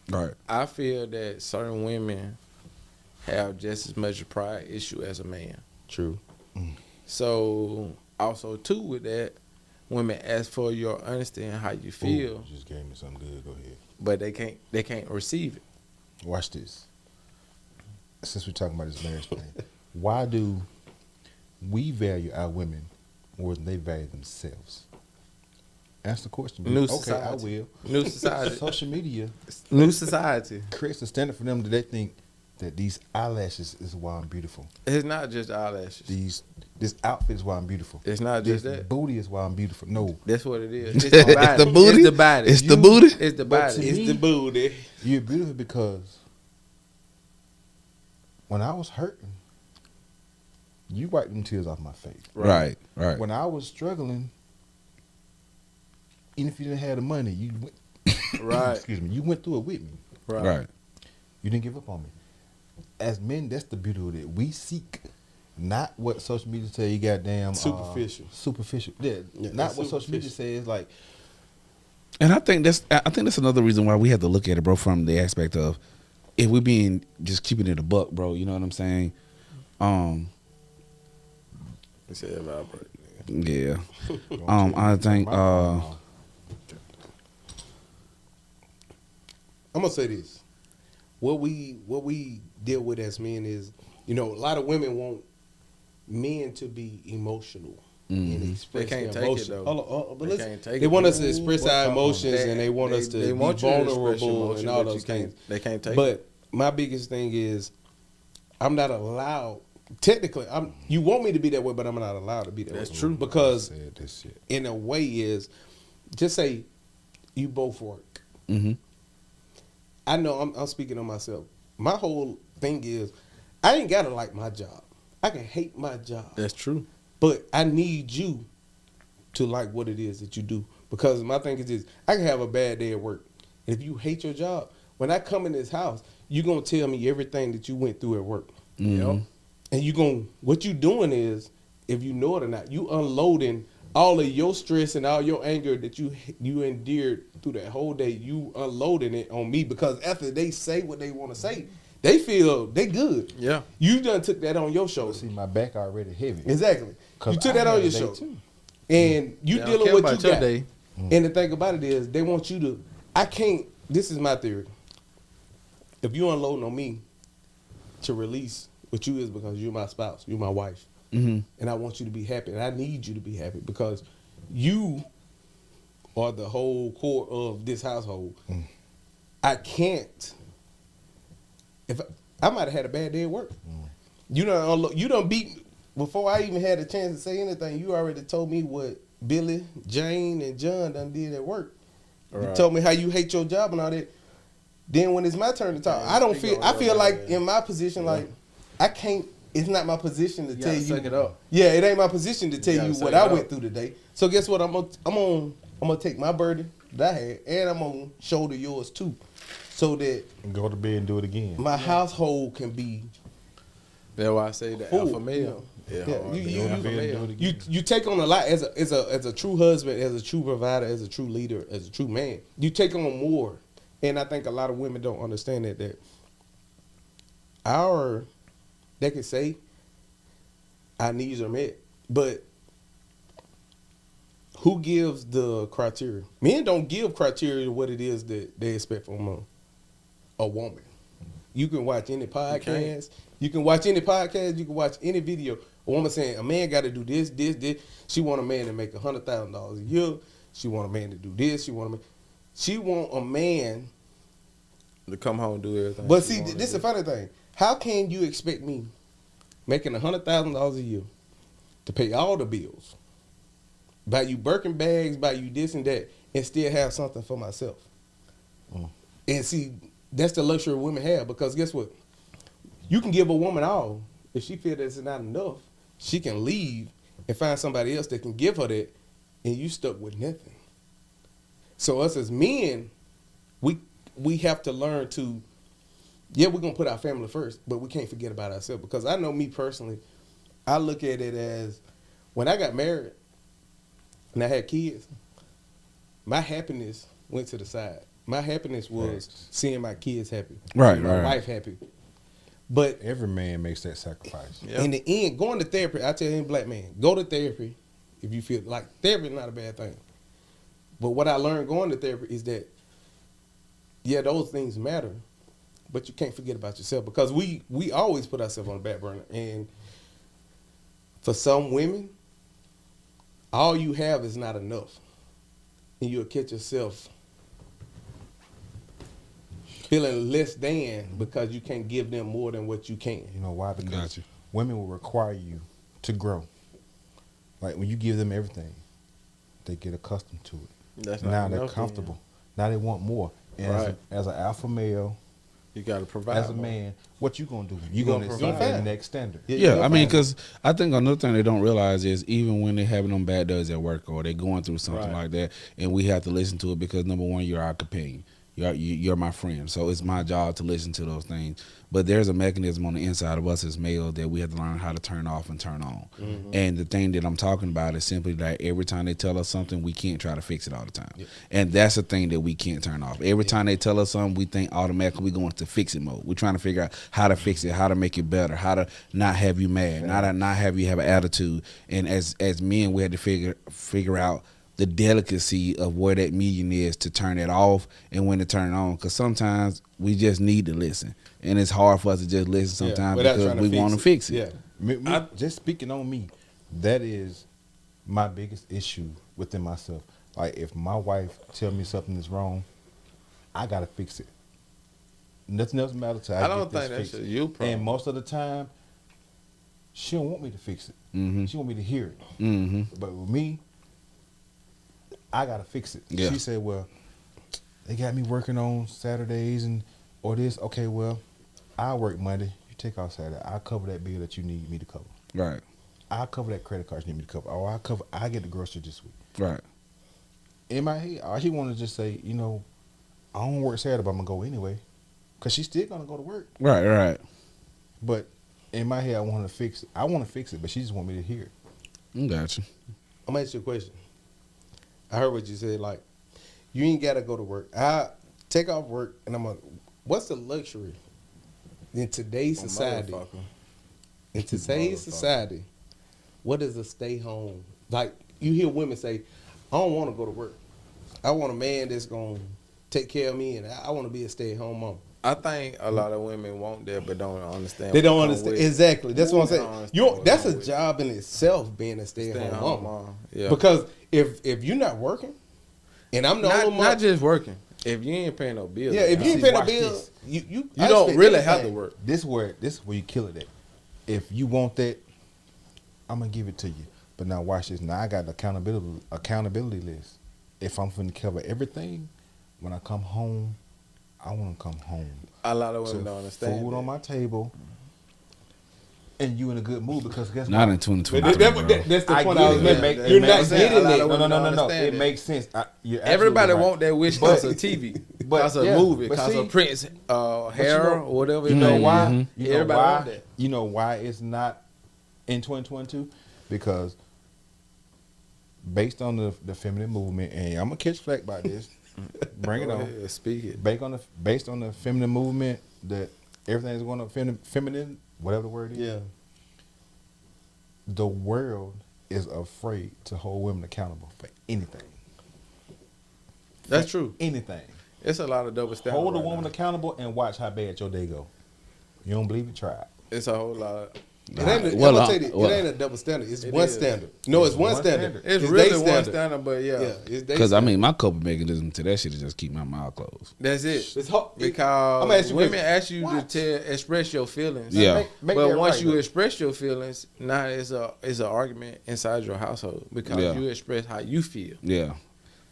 Right. I feel that certain women have just as much a pride issue as a man. True. So also too with that, women ask for your understanding how you feel, Ooh, you just gave me something good. Go ahead. but they can't receive it. Watch this. Since we're talking about this marriage thing, why do we value our women more than they value themselves? Answer the question. New okay, society. I will. New society. Social media New society. creates a standard for them that they think that these eyelashes is why I'm beautiful. It's not just eyelashes. This outfit is why I'm beautiful. It's not This just that. booty is why I'm beautiful. No, That's what it is. It's the booty? It's the body. It's the booty? It's the But to body. It's me- the booty. you're beautiful because when I was hurting, you wiped them tears off my face. Right. When I was struggling, even if you didn't have the money, you went, Right. excuse me, you went through it with me. Right. You didn't give up on me. As men, that's the beauty of it. We seek not what social media tell you, goddamn Superficial. superficial. Yeah, Yeah, not that's what social media superficial. says. Like, And I think that's another reason why we have to look at it, bro, from the aspect of if we're being just keeping it a buck, bro. You know what I'm saying? He said vibrate. Yeah. don't I think I'm gonna say this. What we deal with as men is, a lot of women want men to be emotional and express They can't their take it, emotions. though. Hold on, but They listen, can't take they it. want us to express What's our up on emotions that? and they want us to They be want you to express your vulnerable emotion, and all but you those can't- things. They can't take it. But my biggest thing is, I'm not allowed. Technically, you want me to be that way, but I'm not allowed to be that way. That's true. Because said this shit. in a way is, just say you both work. Mhm. I know I'm speaking on myself. My whole thing is, I ain't gotta like my job. I can hate my job, That's true. but I need you to like what it is that you do. Because my thing is this: I can have a bad day at work, and if you hate your job, when I come in this house, you gonna tell me everything that you went through at work. Yep. And what you doing is, if you know it or not, you unloading all of your stress and all your anger that you endured through that whole day. You unloading it on me because after they say what they want to say, they feel they good. Yeah. You done took that on your But shoulders. see, my back already heavy. Exactly. 'Cause You took I that on had your a day shoulders, too. and you They don't dealing care with what about you your got. day. And the thing about it is, they want you to. I can't. This is my theory. If you unloading on me to release what you is because you're my spouse, you're my wife, and I want you to be happy, and I need you to be happy because you are the whole core of this household. I can't. If I might have had a bad day at work, you done beat me before I even had a chance to say anything. You already told me what Billy, Jane, and John done did at work. You Right. told me how you hate your job and all that. Then when it's my turn to talk, Man, I don't speak feel. on I your feel like bad. in my position, like I can't. It's not my position to You tell gotta you. suck it up. Yeah, it ain't my position to tell gotta you suck what it I up. went through today. So guess what? I'm gonna take my burden that I had, and I'm gonna shoulder yours too, so that And go to bed and do it again. my household can be. That's why I say the Full, alpha male. Yeah, Yeah, you- hard. you- The you- alpha you- male. you- You take on a lot as a true husband, as a true provider, as a true leader, as a true man. You take on more, and I think a lot of women don't understand that they can say our needs are met, but who gives the criteria? Men don't give criteria what it is that they expect from a woman. You can watch any podcast. You can watch any podcast. You can watch any video. A woman saying a man got to do this. She want a man to make $100,000 a year. She want a man to do this. She want a man. To come home and do everything. But she see, wanna this is do. the funny thing. How can you expect me making $100,000 a year to pay all the bills, buy you Birkin bags, buy you this and that, and still have something for myself? And see, that's the luxury women have, because guess what? You can give a woman all. If she feels that it's not enough, she can leave and find somebody else that can give her that, and you stuck with nothing. So us as men, we have to learn to, we're gonna put our family first, but we can't forget about ourselves. Because I know me personally, I look at it as when I got married and I had kids, my happiness went to the side. My happiness was seeing my kids happy, Right, seeing my right. wife happy. But Every man makes that sacrifice. Yeah. in the end, going to therapy, I tell any black man, go to therapy if you feel like therapy is not a bad thing. But what I learned going to therapy is that, those things matter, but you can't forget about yourself, because we always put ourselves on the back burner. And for some women, all you have is not enough, and you'll catch yourself feeling less than because you can't give them more than what you can. You know why? Because Gotcha. women will require you to grow. Like when you give them everything, they get accustomed to it. That's not Now they're enough then. comfortable. Now they want more. And Right. as an alpha male, You got to provide. as a more. man, what you gonna do? You You gonna gonna exceed provide. that next standard. Yeah, I mean, because I think another thing they don't realize is even when they're having them bad days at work or they're going through something Right. like that, and we have to listen to it because number one, you're our companion. You're my friend, so it's my job to listen to those things. But there's a mechanism on the inside of us as males that we have to learn how to turn off and turn on. And the thing that I'm talking about is simply that every time they tell us something, we can't try to fix it all the time. And that's the thing that we can't turn off. Every time they tell us something, we think automatically we're going to fix it mode. We're trying to figure out how to fix it, how to make it better, how to not have you mad, not have you have an attitude. And as men, we had to figure out the delicacy of where that median is to turn it off and when to turn it on. Because sometimes we just need to listen. And it's hard for us to just listen sometimes without because trying to we fix want to it. fix it. Yeah. Just speaking on me, that is my biggest issue within myself. Like if my wife tell me something is wrong, I gotta fix it. Nothing else matters till I don't get this think that's fixed. a you problem. And most of the time, she don't want me to fix it. Mhm. She want me to hear it. Mm-hmm. But with me, I gotta fix it. Yeah. She said, "Well, they got me working on Saturdays and or this. Okay, well, I work Monday. You take off Saturday. I'll cover that bill that you need me to cover. Right. I'll cover that credit card you need me to cover. Or I get the grocery this week." Right. In my head, all she wanted to just say, I don't work Saturday, but I'm gonna go anyway, cause she's still gonna go to work. Right. Right. But in my head, I want to fix it. I want to fix it, but she just want me to hear it. Gotcha. I'm gonna ask you a question. I heard what you said. Like, you ain't gotta go to work. I take off work, and what's the luxury in today's society? Motherfucker. In today's society, what is a stay home? Like, you hear women say, "I don't want to go to work. I want a man that's gonna take care of me, and I want to be a stay at home mom." I think a lot of women want that, but don't understand. They what don't come understand with it. exactly. That's what I'm They don't saying. understand what That's come a with it. job in itself, being a stay at home Stay-at-home mom. mom, yeah. Because if you're not working, and I'm the Not, only not mom, if you ain't paying no bills. yeah, if you ain't See, paying no watch bills, this. you you don't expect really have to anything. work. This where you kill it at. If you want that, I'm gonna give it to you. But now watch this. Now I got the accountability list. If I'm finna cover everything, when I come home, I want to come home. A lot of So women don't understand. food that. on my table, and you in a good mood because guess Not what? in But 2023, bro. that's the I point get I was it. making. It You're makes not sense. getting A lot it. of women don't No. understand It that. makes sense. You're Everybody absolutely right. want that wish But- cause of TV, but, cause of yeah, movie, but cause see- of Prince hair you know- or whatever. You know why? Mhm. You know Everybody why? want that. You know why it's not in 2022? Because based on the feminine movement, and I'm gonna catch flack by this. Bring it Go on. ahead, speak it. Based on the feminine movement, that everything's going up feminine, whatever the word is. Yeah. The world is afraid to hold women accountable for anything. That's true. Anything. It's a lot of double standards. Hold a right woman now. accountable and watch how bad your day go. You don't believe it? Try it. It's a whole lot. It ain't, Well, I'm gonna tell you, well- it ain't a double standard. It's It one is. standard. No, it's one one standard. standard. It's they really one standard. standard, but yeah, Yeah, it's they Because I standard. mean, my coping mechanism to that shit is just keep my mouth closed. that's it. It's hard. Because I'ma ask you a women question. ask you What? to express your feelings. Yeah. Make But that once right, you though. express your feelings, now it's an argument inside your household because Yeah. you express how you feel. Yeah.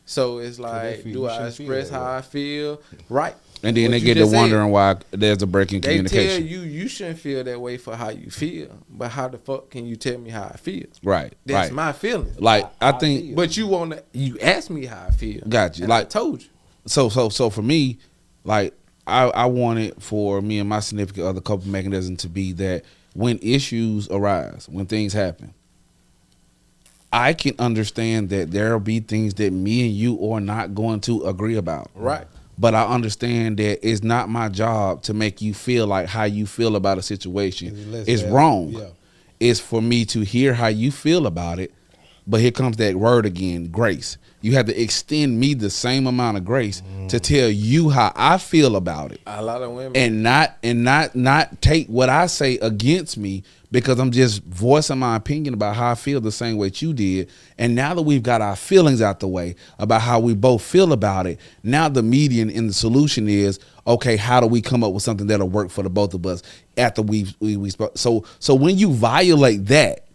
So it's like, feel- do you I shouldn't feel express that how way. I feel? Right. And then What they you get to just said. wondering why there's a break in They tell communication. you shouldn't feel that way for how you feel, but how the fuck can you tell me how I feel? Right. That's right. my feeling. Like I I think. feel. But you ask me how I feel. Got you. And I Like told you. so for me, like I wanted for me and my significant other coping mechanism to be that when issues arise, when things happen, I can understand that there'll be things that me and you are not going to agree about. Right. But I understand that it's not my job to make you feel like how you feel about a situation It's less is bad. wrong. Yeah. It's for me to hear how you feel about it But here comes that word again, grace. You have to extend me the same amount of grace to tell you how I feel about it. A lot of women. And not take what I say against me because I'm just voicing my opinion about how I feel the same way that you did. And now that we've got our feelings out the way about how we both feel about it, now the median and the solution is, okay, how do we come up with something that'll work for the both of us after we spoke? So when you violate that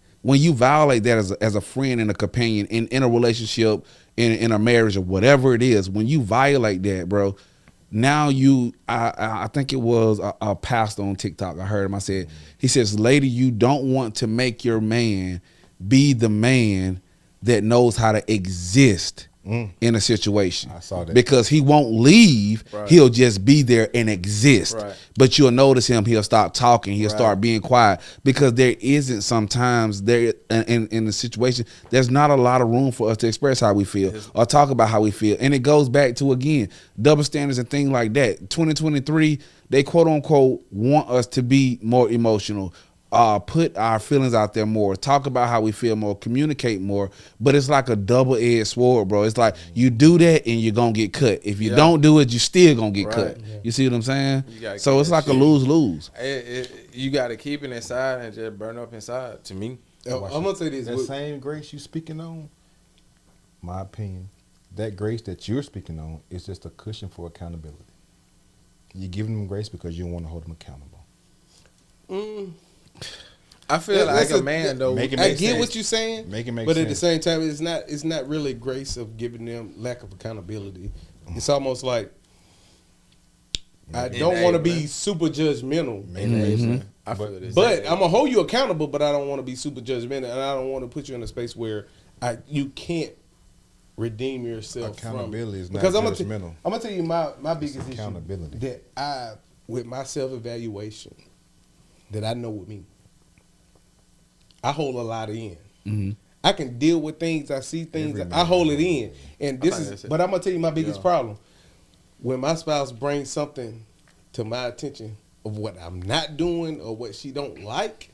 as a friend and a companion in a relationship, in a marriage or whatever it is, when you violate that, bro, now I think it was a pastor on TikTok. I heard him. He says, lady, you don't want to make your man be the man that knows how to exist in a situation. I saw that. Because he won't leave. Right. He'll just be there and exist. Right. But you'll notice him. He'll stop talking. He'll start being quiet because there isn't sometimes there in the situation. There's not a lot of room for us to express how we feel or talk about how we feel. And it goes back to, again, double standards and things like that. 2023, they quote unquote want us to be more emotional. Put our feelings out there more, talk about how we feel more, communicate more, but it's like a double-edged sword, bro. It's like you do that and you're gonna get cut. If you don't do it, you still gonna get cut. Yeah. You see what I'm saying? So So it's like a lose-lose. You got to keep it inside and just burn up inside. To me, I'm gonna say this. That same grace you speaking on, my opinion, that grace that you're speaking on is just a cushion for accountability. You're giving them grace because you don't want to hold them accountable. I feel like a man though. Make it I make get sense. what you're saying, Make it make but sense. at the same time, it's not really grace of giving them lack of accountability. It's almost like I don't want to be super judgmental, I feel this. but I'm gonna hold you accountable. But I don't want to be super judgmental, and I don't want to put you in a space where you can't redeem yourself. Accountability is not because judgmental. I'm gonna tell you my biggest issue accountability. that with my self evaluation that I know with me. I hold a lot in. I can deal with things. I see things. I hold it in, and this is. But I'm gonna tell you my biggest problem when my spouse brings something to my attention of what I'm not doing or what she don't like.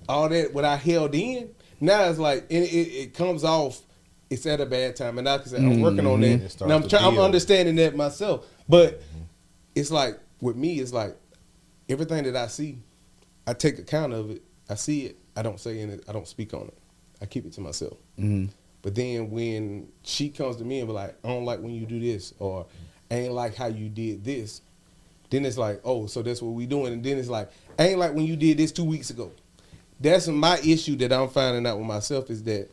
All that what I held in now it's like it comes off. It's at a bad time, and like I said, I'm working on that, and I'm understanding that myself. But it's like with me, it's like everything that I see, I take account of it. I see it. I don't say anything. I don't speak on it. I keep it to myself. But then when she comes to me and be like, I don't like when you do this, or I ain't like how you did this, then it's like, oh, so that's what we doing. And then it's like, I ain't like when you did this 2 weeks ago. That's my issue that I'm finding out with myself is that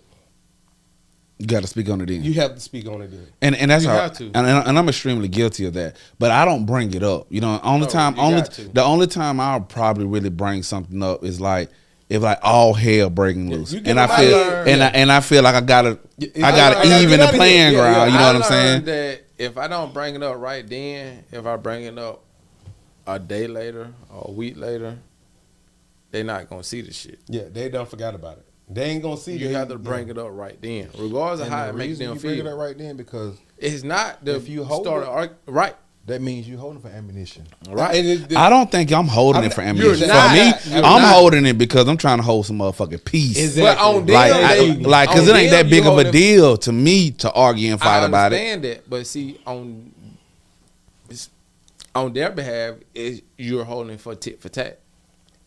You got to speak on it then. you have to speak on it then. And that's You how, have to. and I'm extremely guilty of that. But I don't bring it up. You know, the only time I'll probably really bring something up is like if like all hell breaking loose, you get and I them feel out there. and I feel like I gotta gotta even get the out of playing here. ground. You know what I'm I saying? learned that if I don't bring it up right then, if I bring it up a day later or a week later, they're not gonna see the shit. Yeah, they done forgot about it. They ain't gonna see. You have to bring it up right then, regardless of how it makes them you bring it feel. up right then because It's not the If you hold start it- of arg- right, that means you holding for ammunition. right. And I don't think I'm holding it for ammunition. not. For me, You're I'm not. holding it because I'm trying to hold some motherfucking peace. Exactly. But on them, Like, cause it ain't that big of a deal to me to argue and fight I about it. understand that, but see, on their behalf, you're holding for tit for tat.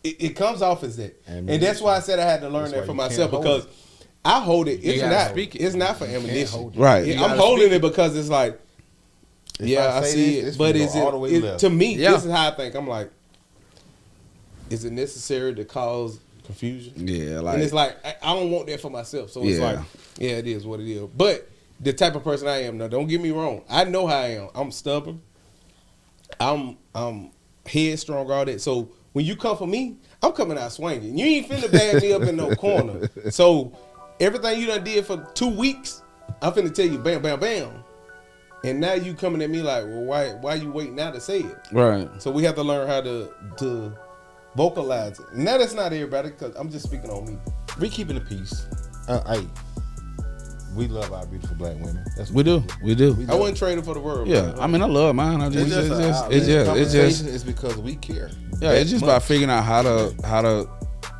it comes off as that, And and that's why I said I had to learn That's that why for you myself can't because I hold it. It's gotta not. speak it. It's not for hold ammunition. it. Right. You I'm gotta holding speak it because it's like, If yeah, I say see this, it, but finna is go all the way it left. to me? Yeah. This is how I think. I'm like, is it necessary to cause confusion? Yeah, like And it's like I don't want that for myself. So it's Yeah. like, yeah, it is what it is. But the type of person I am, now, don't get me wrong. I know how I am. I'm stubborn. I'm headstrong, all that. So when you come for me, I'm coming out swinging. You ain't finna bag me up in no corner. So everything you done did for 2 weeks, I'm finna tell you, bam, bam, bam. And now you coming at me like, well, why you waiting now to say it? right. So we have to learn how to vocalize it. Now that's not everybody, because I'm just speaking on me. We keeping the peace. We love our beautiful black women. That's We do. We do. We I love wouldn't trade it for the world. Yeah, bro. I mean, I love mine. It's just It's it's because we care. yeah, it's just about figuring out how to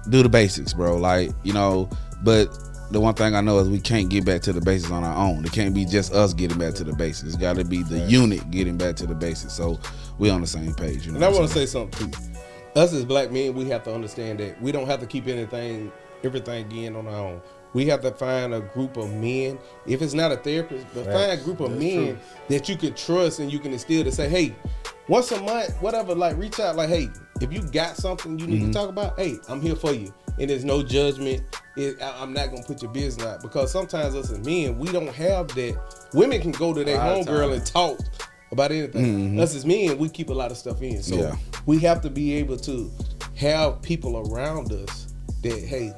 do the basics, bro. Like, you know, but the one thing I know is we can't get back to the basics on our own. It can't be just us getting back to the basics. It's got to be the unit getting back to the basics. So we on the same page. You know And I what I'm want to saying? say something too. Us as black men, we have to understand that we don't have to keep everything in on our own. We have to find a group of men. If it's not a therapist, but find a group of men that you can trust and you can instill to say, hey, once a month, whatever, like reach out, like, hey, if you got something you need to talk about, hey, I'm here for you. And there's no judgment. I'm not gonna put your business out, because sometimes us as men, we don't have that. Women can go to their homegirl and talk about anything. Us as men, we keep a lot of stuff in. So we have to be able to have people around us that, hey,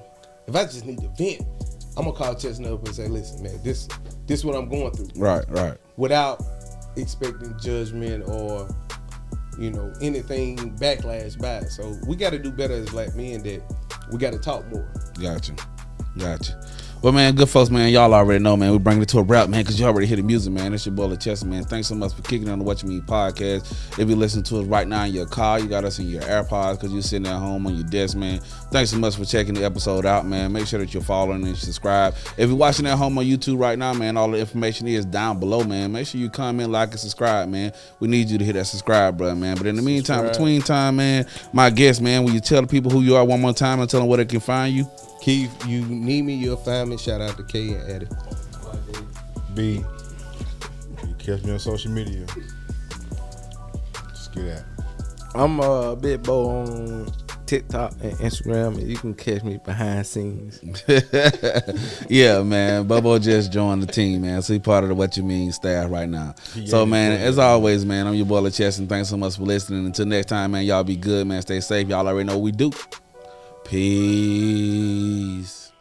if I just need to vent, I'm gonna call Chestnut up and say, listen, man, this what I'm going through. Right. Without expecting judgment or, you know, anything backlash by it. So we got to do better as black men, that we got to talk more. Gotcha. Well, man, good folks, man. Y'all already know, man. We bring it to a wrap, man, because you already hear the music, man. It's your boy, Chester, man. Thanks so much for kicking on the What You Mean podcast. If you listen to us right now in your car, you got us in your AirPods because you're sitting at home on your desk, man. Thanks so much for checking the episode out, man. Make sure that you're following and subscribe. If you're watching at home on YouTube right now, man, all the information is down below, man. Make sure you comment, like, and subscribe, man. We need you to hit that subscribe button, man. But in the meantime, between time, man, my guest, man, will you tell the people who you are one more time and tell them where they can find you? Keith, you need me, you'll find me. Shout out to K and Eddie. B, you catch me on social media. Just get at me. I'm Big Bo on TikTok and Instagram, and you can catch me behind scenes. Yeah, man. Bobo just joined the team, man. So he part of the What You Mean staff right now. So, man, as always, man, I'm your boy, Chess, and thanks so much for listening. Until next time, man, y'all be good, man. Stay safe. Y'all already know what we do. Peace.